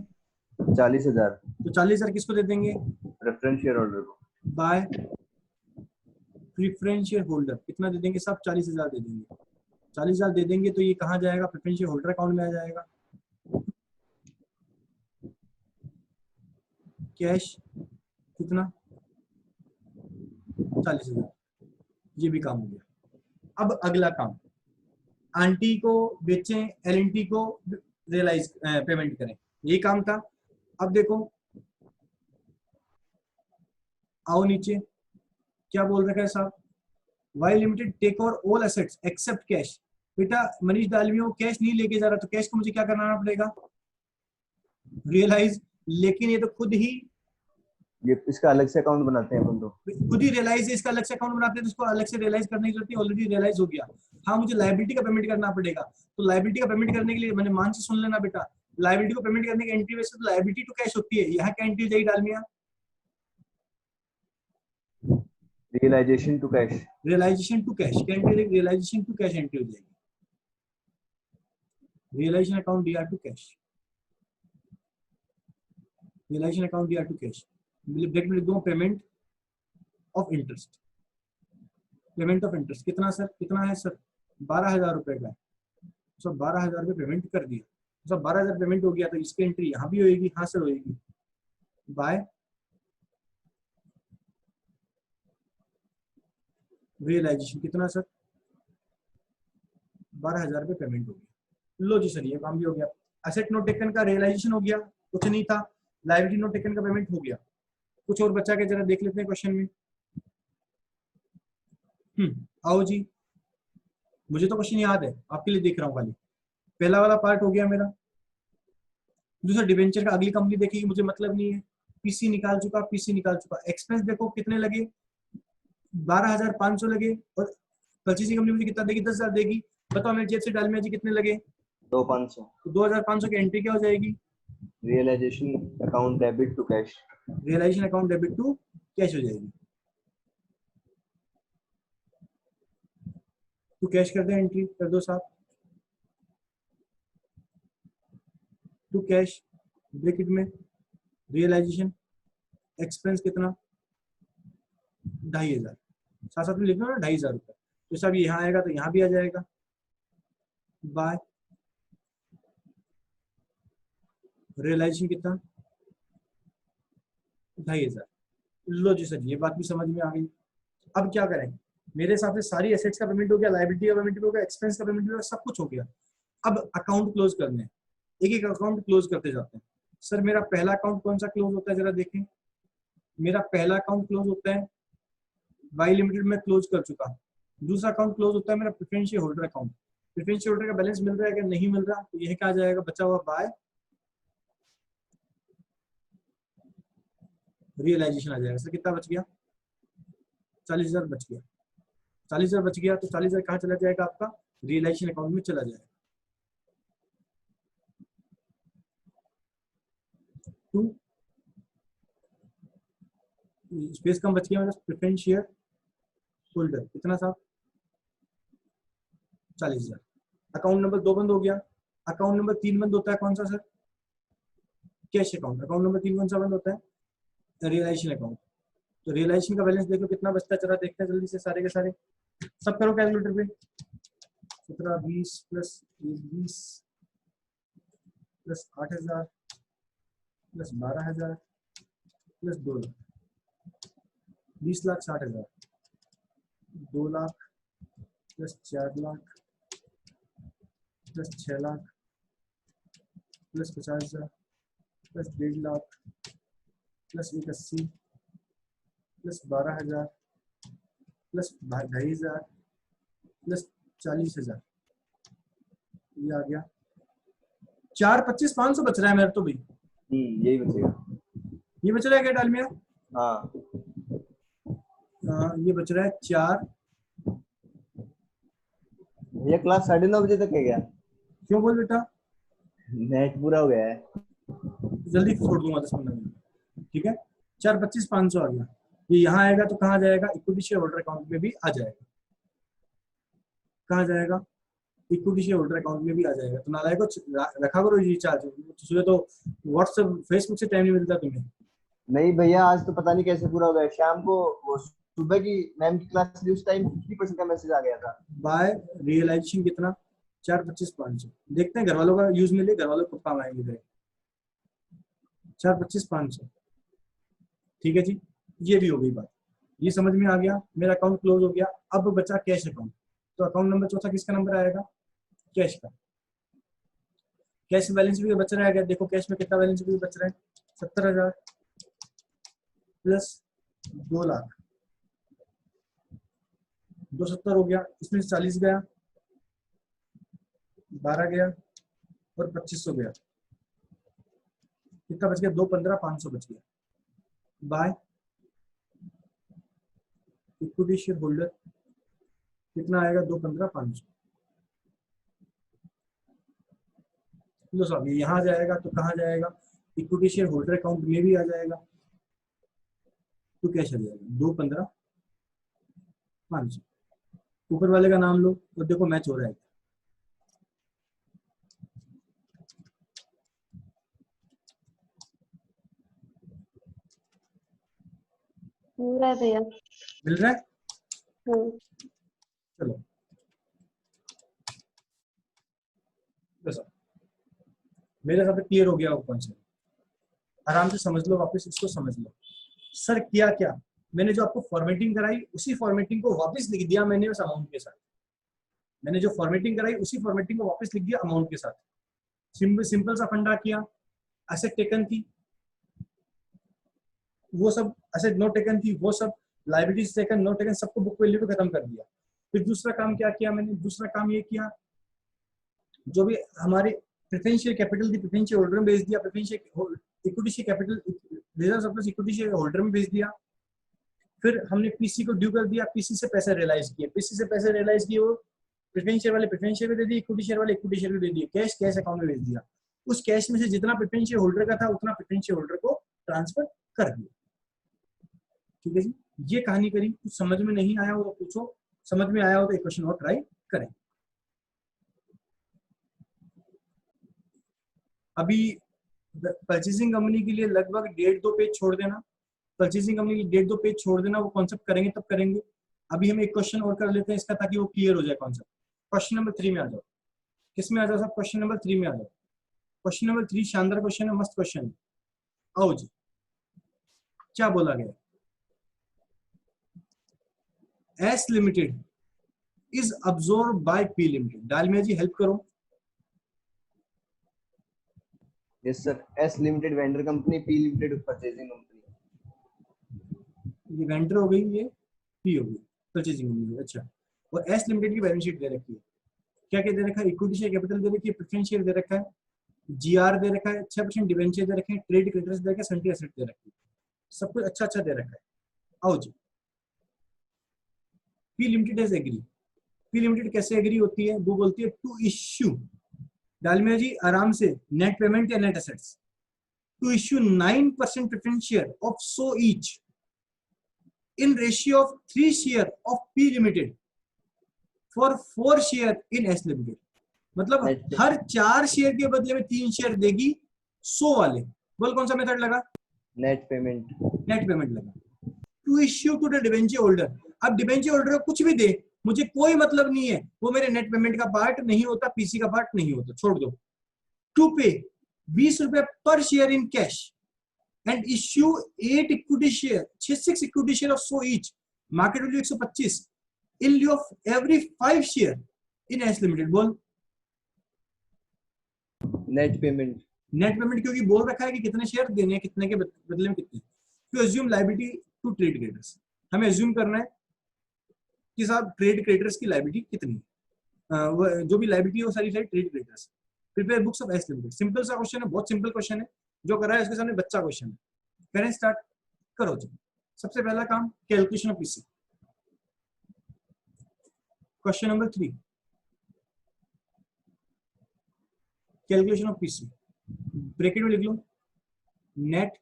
40,000 तो 40,000 किसको दे देंगे? प्रेफरेंस शेयर होल्डर को। बाय प्रेफरेंस शेयर होल्डर कितना दे देंगे? सब 40,000 दे देंगे। 40,000 दे देंगे तो ये कहाँ जाएगा? प्रेफरेंस शेयर होल्डर अकाउंट में आ जाएगा। कैश कितना? 40,000। ये भी काम हो गया। अब अगला काम, आंटी को बेचें, एलएनटी को रियलाइज पेमेंट करें, ये काम था। अब देखो आओ नीचे, क्या बोल रखा है साहब? Y limited take over all assets except cash. बेटा मनीष डालमिया कैश नहीं लेके जा रहा, तो कैश को मुझे क्या करना पड़ेगा? रियलाइज। लेकिन ये तो खुद ही, ये इसका अलग से अकाउंट बनाते हैं अपन तो। खुद ही रियलाइज इसका अलग से अकाउंट बनाते हैं, तो उसको अलग से रियलाइज करने की जरूरत नहीं, ऑलरेडी रियलाइज हो गया। हाँ मुझे लायबिलिटी का पेमेंट करना पड़ेगा, तो लायबिलिटी का पेमेंट करने के लिए मैंने मान से सुन लेना बेटा, लायबिलिटी को पेमेंट करने की एंट्री वैसे तो लायबिलिटी टू कैश होती है, यहाँ क्या एंट्री जाएगी Dalmia? Realisation to cash. Realisation to cash क्या entry? Realisation to cash entry हो जाएगी। Realisation account DR to cash, realisation account DR to cash, bracket में लिख दूं payment of interest. Payment of interest कितना सर? कितना है सर? 12,000 रुपए का है। सब 12,000 रुपये पेमेंट कर दिया, सब 12,000 पेमेंट हो गया, तो इसकी एंट्री यहाँ भी होगी। हाँ सर होगी। बाय रियलाइजेशन कितना सर? 12,000 रुपये पेमेंट हो गया। लो जी सर ये काम भी हो गया। एसेट नोट टेकन का रियलाइजेशन हो गया, कुछ नहीं था। लायबिलिटी नोट टेकन का पेमेंट हो गया। कुछ और बचा के जरा देख लेते हैं क्वेश्चन में। आओ जी, मुझे तो क्वेश्चन याद है, आपके लिए देख रहा हूँ खाली। पहला वाला पार्ट हो गया मेरा। दूसरा डिवेंचर का अगली कंपनी देखेगी, मुझे मतलब नहीं है। पीसी निकाल चुका, पीसी निकाल चुका। एक्सपेंस देखो कितने लगे? 12,500 लगे। और परचेसिंग कंपनी मुझे कितना देगी? 10,000 देगी। बताओ मेरे जेब से डालमिया जी कितने लगे? 2,500। तो 2,500 की एंट्री क्या हो जाएगी? Realisation account debit to cash. Realisation account debit to cash हो जाएगी। तो कैश कर दे, एंट्री कर दो साहब। टू कैश ब्रैकेट में रियलाइजेशन एक्सपेंस कितना? 2,500। साथ साथ में लिखना ना 2,500 रुपये। तो सब यहाँ आएगा तो यहाँ भी आ जाएगा। बाय रियलाइजेशन कितना? 2,500। लो जी सर ये बात भी समझ में आ गई। अब क्या करें? मेरे हिसाब से सारी एसेट्स का पेमेंट हो गया, लायबिलिटी का पेमेंट भी हो गया, एक्सपेंस का पेमेंट भी हो गया, सब कुछ हो गया। अब अकाउंट क्लोज करने हैं, एक एक अकाउंट क्लोज करते जाते हैं। सर मेरा पहला अकाउंट कौन सा क्लोज होता है जरा देखें। मेरा पहला अकाउंट क्लोज होता है वाई लिमिटेड में क्लोज कर चुका। दूसरा अकाउंट क्लोज होता है मेरा preference share holder account. Preference share holder का बैलेंस मिल रहा है कि नहीं मिल रहा, तो यह क्या आ जाएगा? बचा हुआ बाय रियलाइजेशन आ जाएगा। सर कितना बच गया? 40,000 बच गया। 40,000 बच गया, तो 40,000 कहाँ चला जाएगा? आपका रियलाइजेशन अकाउंट में चला जाएगा। स्पेस कम बच गया मेरा। प्रेफरेंस शेयर होल्डर कितना साहब? 40,000। अकाउंट नंबर 2 बंद हो गया। अकाउंट नंबर 3 बंद होता है कौन सा sir? Cash account. Account number 3 कौन सा बंद होता है? Realisation account. तो रियलाइजेशन का बैलेंस देखो कितना बचता है, जरा देखते हैं जल्दी से सारे के सारे। सब करो कैलकुलेटर पे। 17, 20 plus 20 plus 8,000 plus 12,000 plus 2 lakh, 20,60,000। 2 lakh plus 4 lakh plus 6 lakh plus 50,000 plus 1.5 lakh plus 180 plus 12,000 plus 2,500 plus 40,000। ये आ गया 4,25,500 बच रहा है मेरे तो भाई। यही बचेगा। ये बच रहा है क्या डालमिया? हाँ ये बच रहा है 4 भैया क्लास 9:30 बजे तक है क्या? क्यों बोल बेटा? नेट पूरा हो गया है। जल्दी छोड़ दूंगा 10-15 मिनट, ठीक है। 425,500 आ गया, ये यहाँ आएगा तो कहाँ जाएगा? इक्विटी शेयर होल्डर अकाउंट में भी आ जाएगा। कहाँ जाएगा? इक्विटी शेयर होल्डर अकाउंट में भी आ जाएगा। तो नालायक को रखा करो ये चार्ज। सुबह तो व्हाट्सएप फेसबुक से टाइम नहीं मिलता तुम्हें। नहीं भैया आज तो पता नहीं कैसे पूरा हो गया। शाम को वो सुबह की मैम की क्लास थी, उस टाइम 50% का मैसेज आ गया था। बाय रियलाइजेशन कितना? 425,500। देखते हैं घर वालों का यूज मिले, घर वालों को काम आएंगे। 425,500, ठीक है जी। ये भी हो गई बात, ये समझ में आ गया। मेरा अकाउंट क्लोज हो गया। अब बचा कैश अकाउंट। तो अकाउंट नंबर चौथा किसका नंबर आएगा? कैश का। कैश बैलेंस भी बच रहा है। देखो कैश में कितना बैलेंस भी बच रहा है? 70,000 प्लस 2 लाख, 270 हो गया। इसमें 40 गया, 12 गया और 2500 गया। कितना बच गया? 215,500 बच गया। बाय इक्विटी शेयर होल्डर कितना आएगा? 215,500। लो साहब, ये यहाँ जाएगा तो कहाँ जाएगा? इक्विटी शेयर होल्डर अकाउंट में भी आ जाएगा। तो कैश आ जाएगा 215,500। ऊपर वाले का नाम लो तो देखो मैच हो रहा है। हो रहा है भैया। मिल रहा है? चलो बस मेरे साथ क्लियर हो गया वो कॉन्सेप्ट। आराम से समझ लो, वापस इसको समझ लो। सर किया क्या? मैंने जो आपको फॉर्मेटिंग कराई उसी फॉर्मेटिंग को वापस लिख दिया मैंने उस अमाउंट के साथ। मैंने जो फॉर्मेटिंग कराई उसी फॉर्मेटिंग को वापस लिख दिया अमाउंट के साथ। सिंपल सा फंडा किया। एसेट टेकन थी वो सब, एसेट नॉट टेकन थी वो सब, लायबिलिटीज टेकन नॉट टेकन, सबको बुक वैल्यू पे खत्म कर दिया। फिर दूसरा काम क्या किया मैंने? दूसरा काम ये किया, जो भी हमारे प्रेफरेंशियल कैपिटल थी प्रेफरेंशियल होल्डर में भेज दिया। Preferential equity share capital reserve surplus equity share holder में भेज दिया। फिर हमने पीसी को ड्यू कर दिया, पीसी से पैसे रियलाइज किए, पीसी से पैसे रियलाइज किए, वो प्रेफरेंस शेयर वाले प्रेफरेंस शेयर में दे दिए, इक्विटी शेयर वाले इक्विटी शेयर में दे दिए। कैश कैश अकाउंट में भेज दिया। उस कैश में से जितना प्रेफरेंस शेयर होल्डर का था उतना प्रेफरेंस शेयर होल्डर को ट्रांसफर कर दिया। ठीक है जी, ये कहानी करी। कुछ समझ में नहीं आया हो तो पूछो, समझ में आया हो तो एक क्वेश्चन और ट्राई करें। अभी परचेसिंग कंपनी के लिए लगभग 1.5-2 पेज छोड़ देना। परचेसिंग कंपनी के 1.5-2 पेज छोड़ देना, वो कॉन्सेप्ट करेंगे तब करेंगे। अभी हम एक क्वेश्चन और कर लेते हैं इसका, ताकि वो क्लियर हो जाए कॉन्सेप्ट। क्वेश्चन नंबर 3 में आ जाओ। किस में आ जाओ साहब? क्वेश्चन नंबर 3 में आ जाओ। क्वेश्चन नंबर 3 शानदार क्वेश्चन है, मस्त क्वेश्चन है। आओ जी, क्या बोला गया? S limited is absorb by P limited. Dalmia ji help करो। Yes sir, S limited vendor company, P limited purchasing company. ये वेंडर हो गई, ये पी हो गई परचेजिंग कंपनी। अच्छा, और एस लिमिटेड की बैलेंस शीट दे रखी है। क्या क्या दे रखा है? इक्विटी शेयर कैपिटल दे रखी है, प्रेफरेंस शेयर दे रखा है, जीआर दे रखा है, 6% डिवेंचर दे रखे हैं, ट्रेड क्रेडिटर्स दे रखे हैं, सन्टी एसेट दे रखी है। सब कुछ अच्छा अच्छा दे रखा है। आओ जी, P limited is agree. P limited कैसे एग्री होती है? वो बोलती है टू इश्यू, डालमिया जी आराम से, नेट पेमेंट या net assets, to issue 9% preference share of सो each in ratio of 3 share of P Limited for 4 share in S Limited। मतलब हर 4 शेयर के बदले में 3 शेयर देगी 100 वाले। बोल कौन सा मेथड लगा? Net payment. नेट पेमेंट लगा। To issue to the debenture holder. अब डिबेंचर होल्डर कुछ भी दे, मुझे कोई मतलब नहीं है, वो मेरे नेट पेमेंट का पार्ट नहीं होता, पीसी का पार्ट नहीं होता, छोड़ दो। टू पे 20 रुपए पर share in cash and issue 8 equity share, 6 equity share of so each, market value 125 in lieu of every 5 share in S Limited। बोल नेट पेमेंट। नेट पेमेंट क्योंकि बोल रखा है कि कितने शेयर देने हैं, कितने के बदले में कितने। तो assume liability to trade creditors, हमें assume करना है कि साहब ट्रेड क्रेडिटर्स की लायबिलिटी कितनी है। जो भी लायबिलिटी है वो सारी trade creditors. Prepare books of S limited. Simple सा क्वेश्चन है, बहुत सिंपल क्वेश्चन है। जो कर रहा है इसके सामने बच्चा क्वेश्चन है। करें स्टार्ट, करो जी। सबसे पहला काम calculation of PC. Question number 3, calculation of PC, bracket में लिख लो net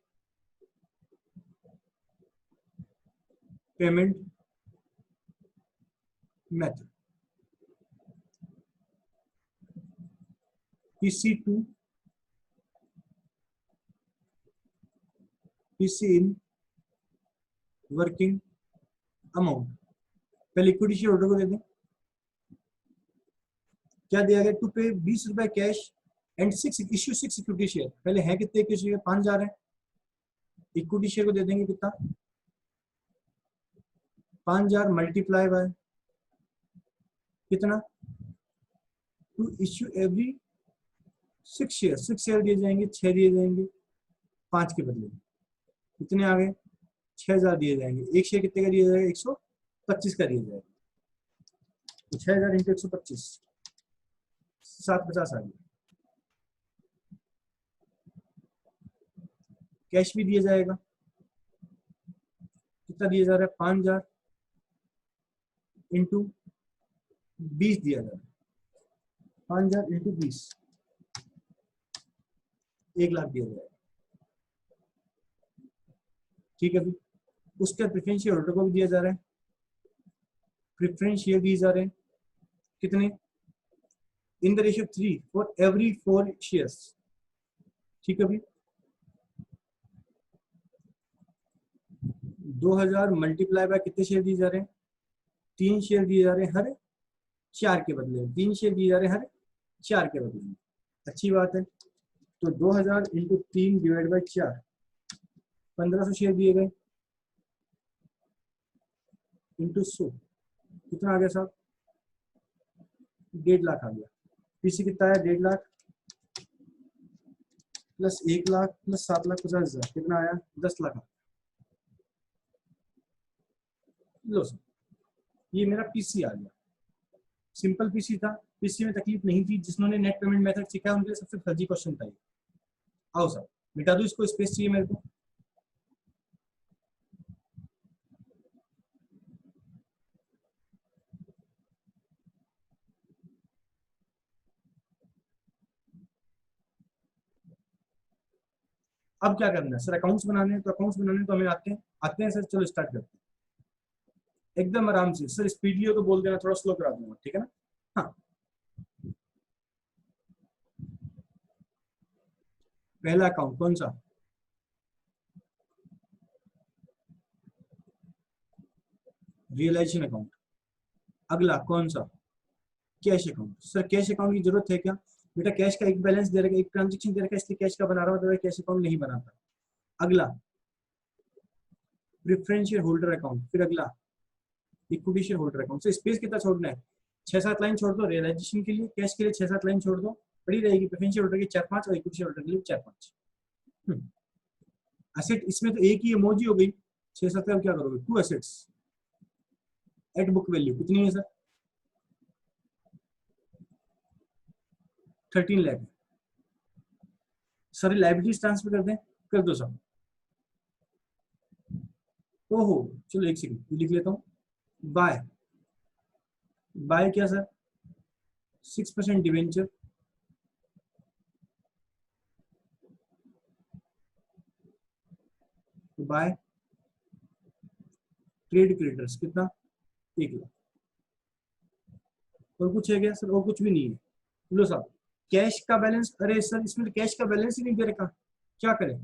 payment method PC2 PC in working amount. पहले इक्विटी शेयर होल्डर को दे दें, क्या दिया गया, टू पे 20 रुपए कैश एंड 6 इक्विटी शेयर। पहले है कितने इक्विटी शेयर, 5000 है, इक्विटी शेयर को दे देंगे कितना, 5000 मल्टीप्लाई बाय कितना, to issue every 6 share, 6 share दिए जाएंगे, 6 दिए जाएंगे 5 के बदले, कितने आ गए 6000 दिए जाएंगे। एक शेयर कितने का दिया जाएगा, 125 का दिया जाएगा, तो 6000 इंटू 125 750 आ गया। कैश भी दिया जाएगा, कितना दिया जा रहा है, 5000 इंटू 20 दिया जा रहा है, 5000 इंटू 20 1 लाख दिया जाएगा। ठीक है भाई, उसके प्रेफरेंस शेयर होल्डर को भी दिया जा रहा है, प्रेफरेंस शेयर दिए जा रहे हैं कितने, in the ratio 3 for every 4 shares. ठीक है भाई, 2000 मल्टीप्लाई बाय कितने शेयर दिए जा रहे हैं, 3 शेयर दिए जा रहे हैं हर 4 के बदले, 3 शेयर दिए जा रहे हैं हर 4 के बदले में। अच्छी बात है, तो 2000 इंटू 3 डिवाइड बाई 4, 1500 शेयर दिए गए इंटू 100, कितना आ गया साहब, 1.5 लाख आ गया। पीसी कितना है, 1.5 लाख प्लस 1 लाख प्लस 7,50,000, कितना आया, 10 लाख। लो सर, ये मेरा पीसी आ गया, सिंपल पीसी था, पीसी में तकलीफ नहीं थी। जिन्होंने नेट पेमेंट मेथड सीखा है उनके लिए सबसे फर्जी क्वेश्चन था ये। आओ सर मिटा दो इसको, स्पेस चाहिए मेरे को। अब क्या करना है सर, अकाउंट्स बनाने हैं, तो अकाउंट्स बनाने तो हमें आते हैं सर। चलो स्टार्ट करते हैं एकदम आराम से। सर स्पीडली हो तो बोल देना, थोड़ा स्लो करा दूंगा, ठीक है ना। हाँ, पहला अकाउंट कौन सा, रियलाइजेशन अकाउंट। अगला कौन सा, cash account. Sir cash account की जरूरत है क्या, बेटा कैश का एक बैलेंस दे रखा है, एक ट्रांजेक्शन दे रखा है, इसलिए कैश का बना रहा हूं, कैश अकाउंट नहीं बनाता। अगला प्रेफरेंस शेयर होल्डर अकाउंट, फिर अगला इक्विटी शेयर होल्डर अकाउंट। से स्पेस कितना छोड़ना है, 6-7 लाइन छोड़ दो रियलाइजेशन के लिए, कैश के लिए 6-7 लाइन छोड़ दो, पड़ी रहेगी प्रेफरेंस शेयर होल्डर की 4-5 और इक्विटी शेयर होल्डर के लिए 4-5। एसेट इसमें तो एक ही इमोजी हो गई, 6-7 का क्या करोगे, 2 एसेट्स एट बुक वैल्यू कितनी है सर, 13 लाख। सारी लाइबिलिटीज ट्रांसफर कर दें, कर दो सब। ओहो चलो एक सेकंड लिख लेता हूँ, बाय बाय क्या sir, 6% debenture, by trade creditors कितना, 1 लाख। और कुछ है क्या सर, और कुछ भी नहीं है। लो साहब कैश का बैलेंस, अरे सर इसमें तो कैश का बैलेंस ही नहीं दे रखा, क्या करें,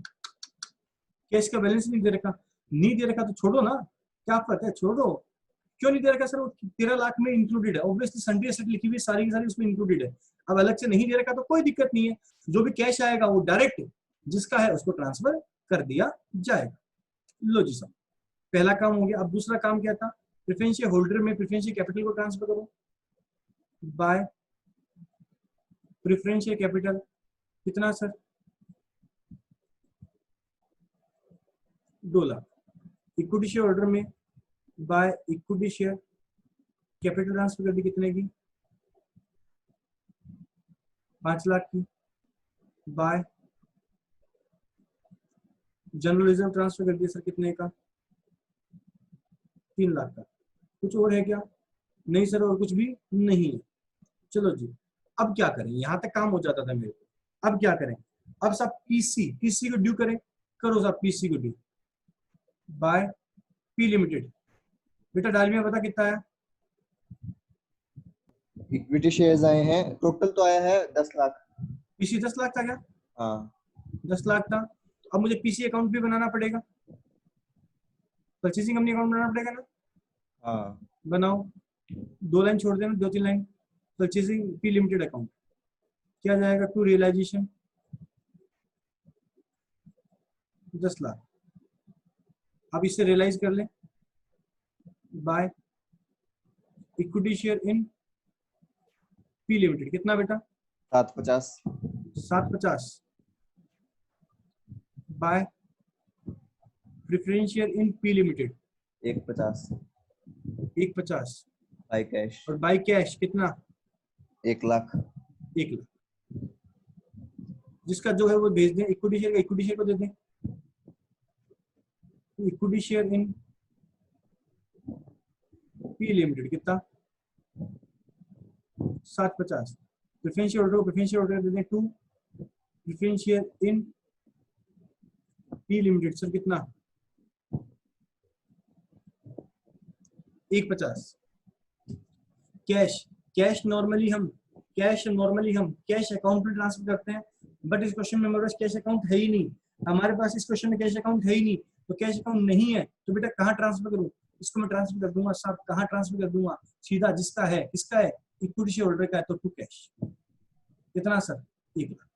कैश का बैलेंस नहीं दे रखा, नहीं दे रखा तो छोड़ो ना, क्या फर्क है, छोड़ो। क्यों नहीं दे रखा सर, वो 13 लाख में इंक्लूडेड है, ऑब्वियसली सन्ड्री एसेट लिखी हुई सारी की सारी उसमें इंक्लूडेड है। अब अलग से नहीं दे रखा तो कोई दिक्कत नहीं है, जो भी कैश आएगा वो डायरेक्ट जिसका है उसको ट्रांसफर कर दिया जाएगा। लो जी साहब, पहला काम हो गया। अब दूसरा काम क्या था, प्रेफरेंस शेयर होल्डर में प्रेफरेंस शेयर कैपिटल को ट्रांसफर करो, बाय प्रेफरेंस शेयर कैपिटल कितना sir, 2 lakh. Equity share holder में by equity share capital transfer कर दी कितने की, 5 लाख की, बाय जनरल रिजर्व ट्रांसफर कर दिया सर कितने का, 3 लाख का। कुछ और है क्या, नहीं सर और कुछ भी नहीं है। चलो जी अब क्या करें, यहाँ तक काम हो जाता था मेरे को, अब क्या करें, अब सब पीसी को ड्यू करें, करो सब पीसी को ड्यू बाय पी लिमिटेड। बेटा डालमिया पता कितना है? इक्विटी शेयर्स आए हैं, टोटल तो आया है 10 लाख। पीसी 10 लाख था क्या? हाँ 10 लाख था। तो अब मुझे पीसी अकाउंट भी बनाना पड़ेगा, परचेसिंग कंपनी अकाउंट बनाना पड़ेगा ना। हाँ बनाओ, 2 लाइन छोड़ देना, 2-3 line. Purchasing P limited account क्या जाएगा, टू रियलाइजेशन 10 लाख। अब इसे रियलाइज कर लें bye equity share in P limited. कितना बेटा? 750 750 bye preference share in P limited 150 150 by cash और बाय कैश कितना? 1 लाख। 1 लाख। जिसका जो है वो भेज दें, इक्विटी शेयर का इक्विटी शेयर को दे दें। Equity share in P limited कितना? 750। प्रेफरेंस शेयर होल्डर को प्रेफरेंस शेयर होल्डर दे दें 2। Preference share in P limited sir कितना? 150। कैश कैश नॉर्मली हम कैश अकाउंट में ट्रांसफर करते हैं, बट इस क्वेश्चन में हमारे पास कैश अकाउंट है ही नहीं। हमारे पास इस क्वेश्चन में कैश अकाउंट है ही नहीं, तो कैश अकाउंट नहीं है तो बेटा कहाँ ट्रांसफर करूँ? इसको मैं ट्रांसफर कर दूंगा साहब, कहाँ ट्रांसफर कर दूंगा? सीधा जिसका है, किसका है? इक्विटी शेयर होल्डर का है, तो टू कैश। कितना सर? 1 लाख।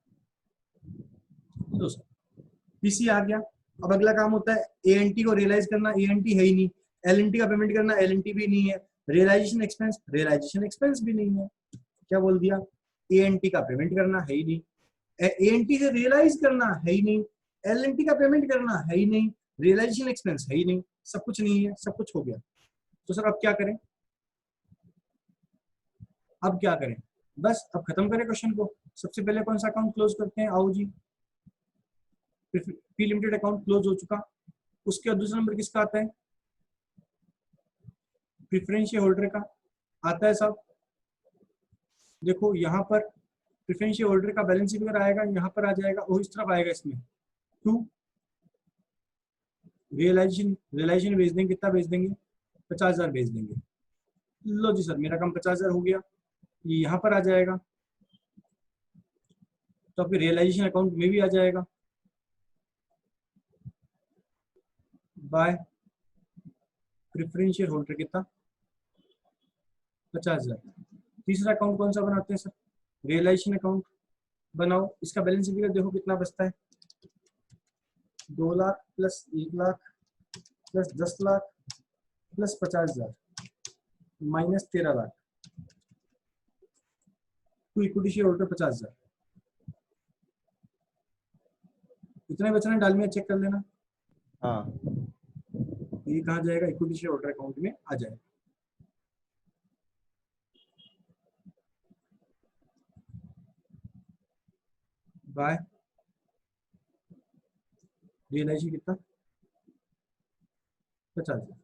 दो सर पीसी आ गया। अब अगला काम होता है एएनटी को रियलाइज करना, एएनटी है ही नहीं। एलएनटी का पेमेंट करना, एलएनटी भी नहीं है। रियलाइजेशन एक्सपेंस भी नहीं है। क्या बोल दिया? एएनटी का पेमेंट करना है ही नहीं, एएनटी से रियलाइज करना है ही नहीं, एलएनटी का पेमेंट करना है ही नहीं, रियलाइजेशन एक्सपेंस है ही नहीं, सब कुछ नहीं है, सब कुछ हो गया। तो सर अब क्या करें? अब क्या करें? बस अब खत्म करें क्वेश्चन को। सबसे पहले कौन सा अकाउंट क्लोज करते हैं? आओ जी, पी लिमिटेड अकाउंट क्लोज हो चुका। उसके बाद दूसरा नंबर किसका आता है? प्रेफरेंस शेयर होल्डर का आता है साहब। देखो यहाँ पर प्रेफरेंस शेयर होल्डर का बैलेंस फिगर आएगा, यहाँ पर आ जाएगा, वो इस तरफ आएगा इसमें 2। रियलाइजेशन भेज देंगे, कितना भेज देंगे? 50,000 भेज देंगे। लो जी सर मेरा काम 50,000 हो गया, ये यहाँ पर आ जाएगा, तो आपके रियलाइजेशन अकाउंट में भी आ जाएगा बाय प्रेफरेंस शेयर होल्डर कितना? 50,000। तीसरा अकाउंट कौन सा बनाते हैं सर? रियलाइजेशन अकाउंट बनाओ। इसका बैलेंस फिगर देखो कितना बचता है? 2 lakh plus 1 lakh plus 10 lakh plus 50,000 minus 13 lakh to equity share holder 50,000। इतने बचना डालमिया चेक कर लेना। हाँ ये कहाँ जाएगा? इक्विटी शेयर होल्डर अकाउंट में आ जाएगा। बाय रियलाइजेशन कितना? 50,000।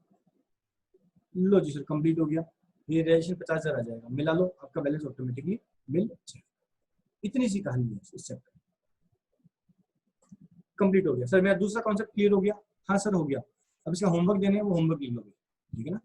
लो जी सर कंप्लीट हो गया। रियलाइजेशन 50,000 आ जाएगा, मिला लो, आपका बैलेंस ऑटोमेटिकली मिल जाएगा। इतनी सी कहानी है इस चैप्टर। कंप्लीट हो गया सर, मेरा दूसरा कॉन्सेप्ट क्लियर हो गया? हाँ सर हो गया। अब इसका होमवर्क देने हैं, वो होमवर्क ले लोगे, ठीक है ना?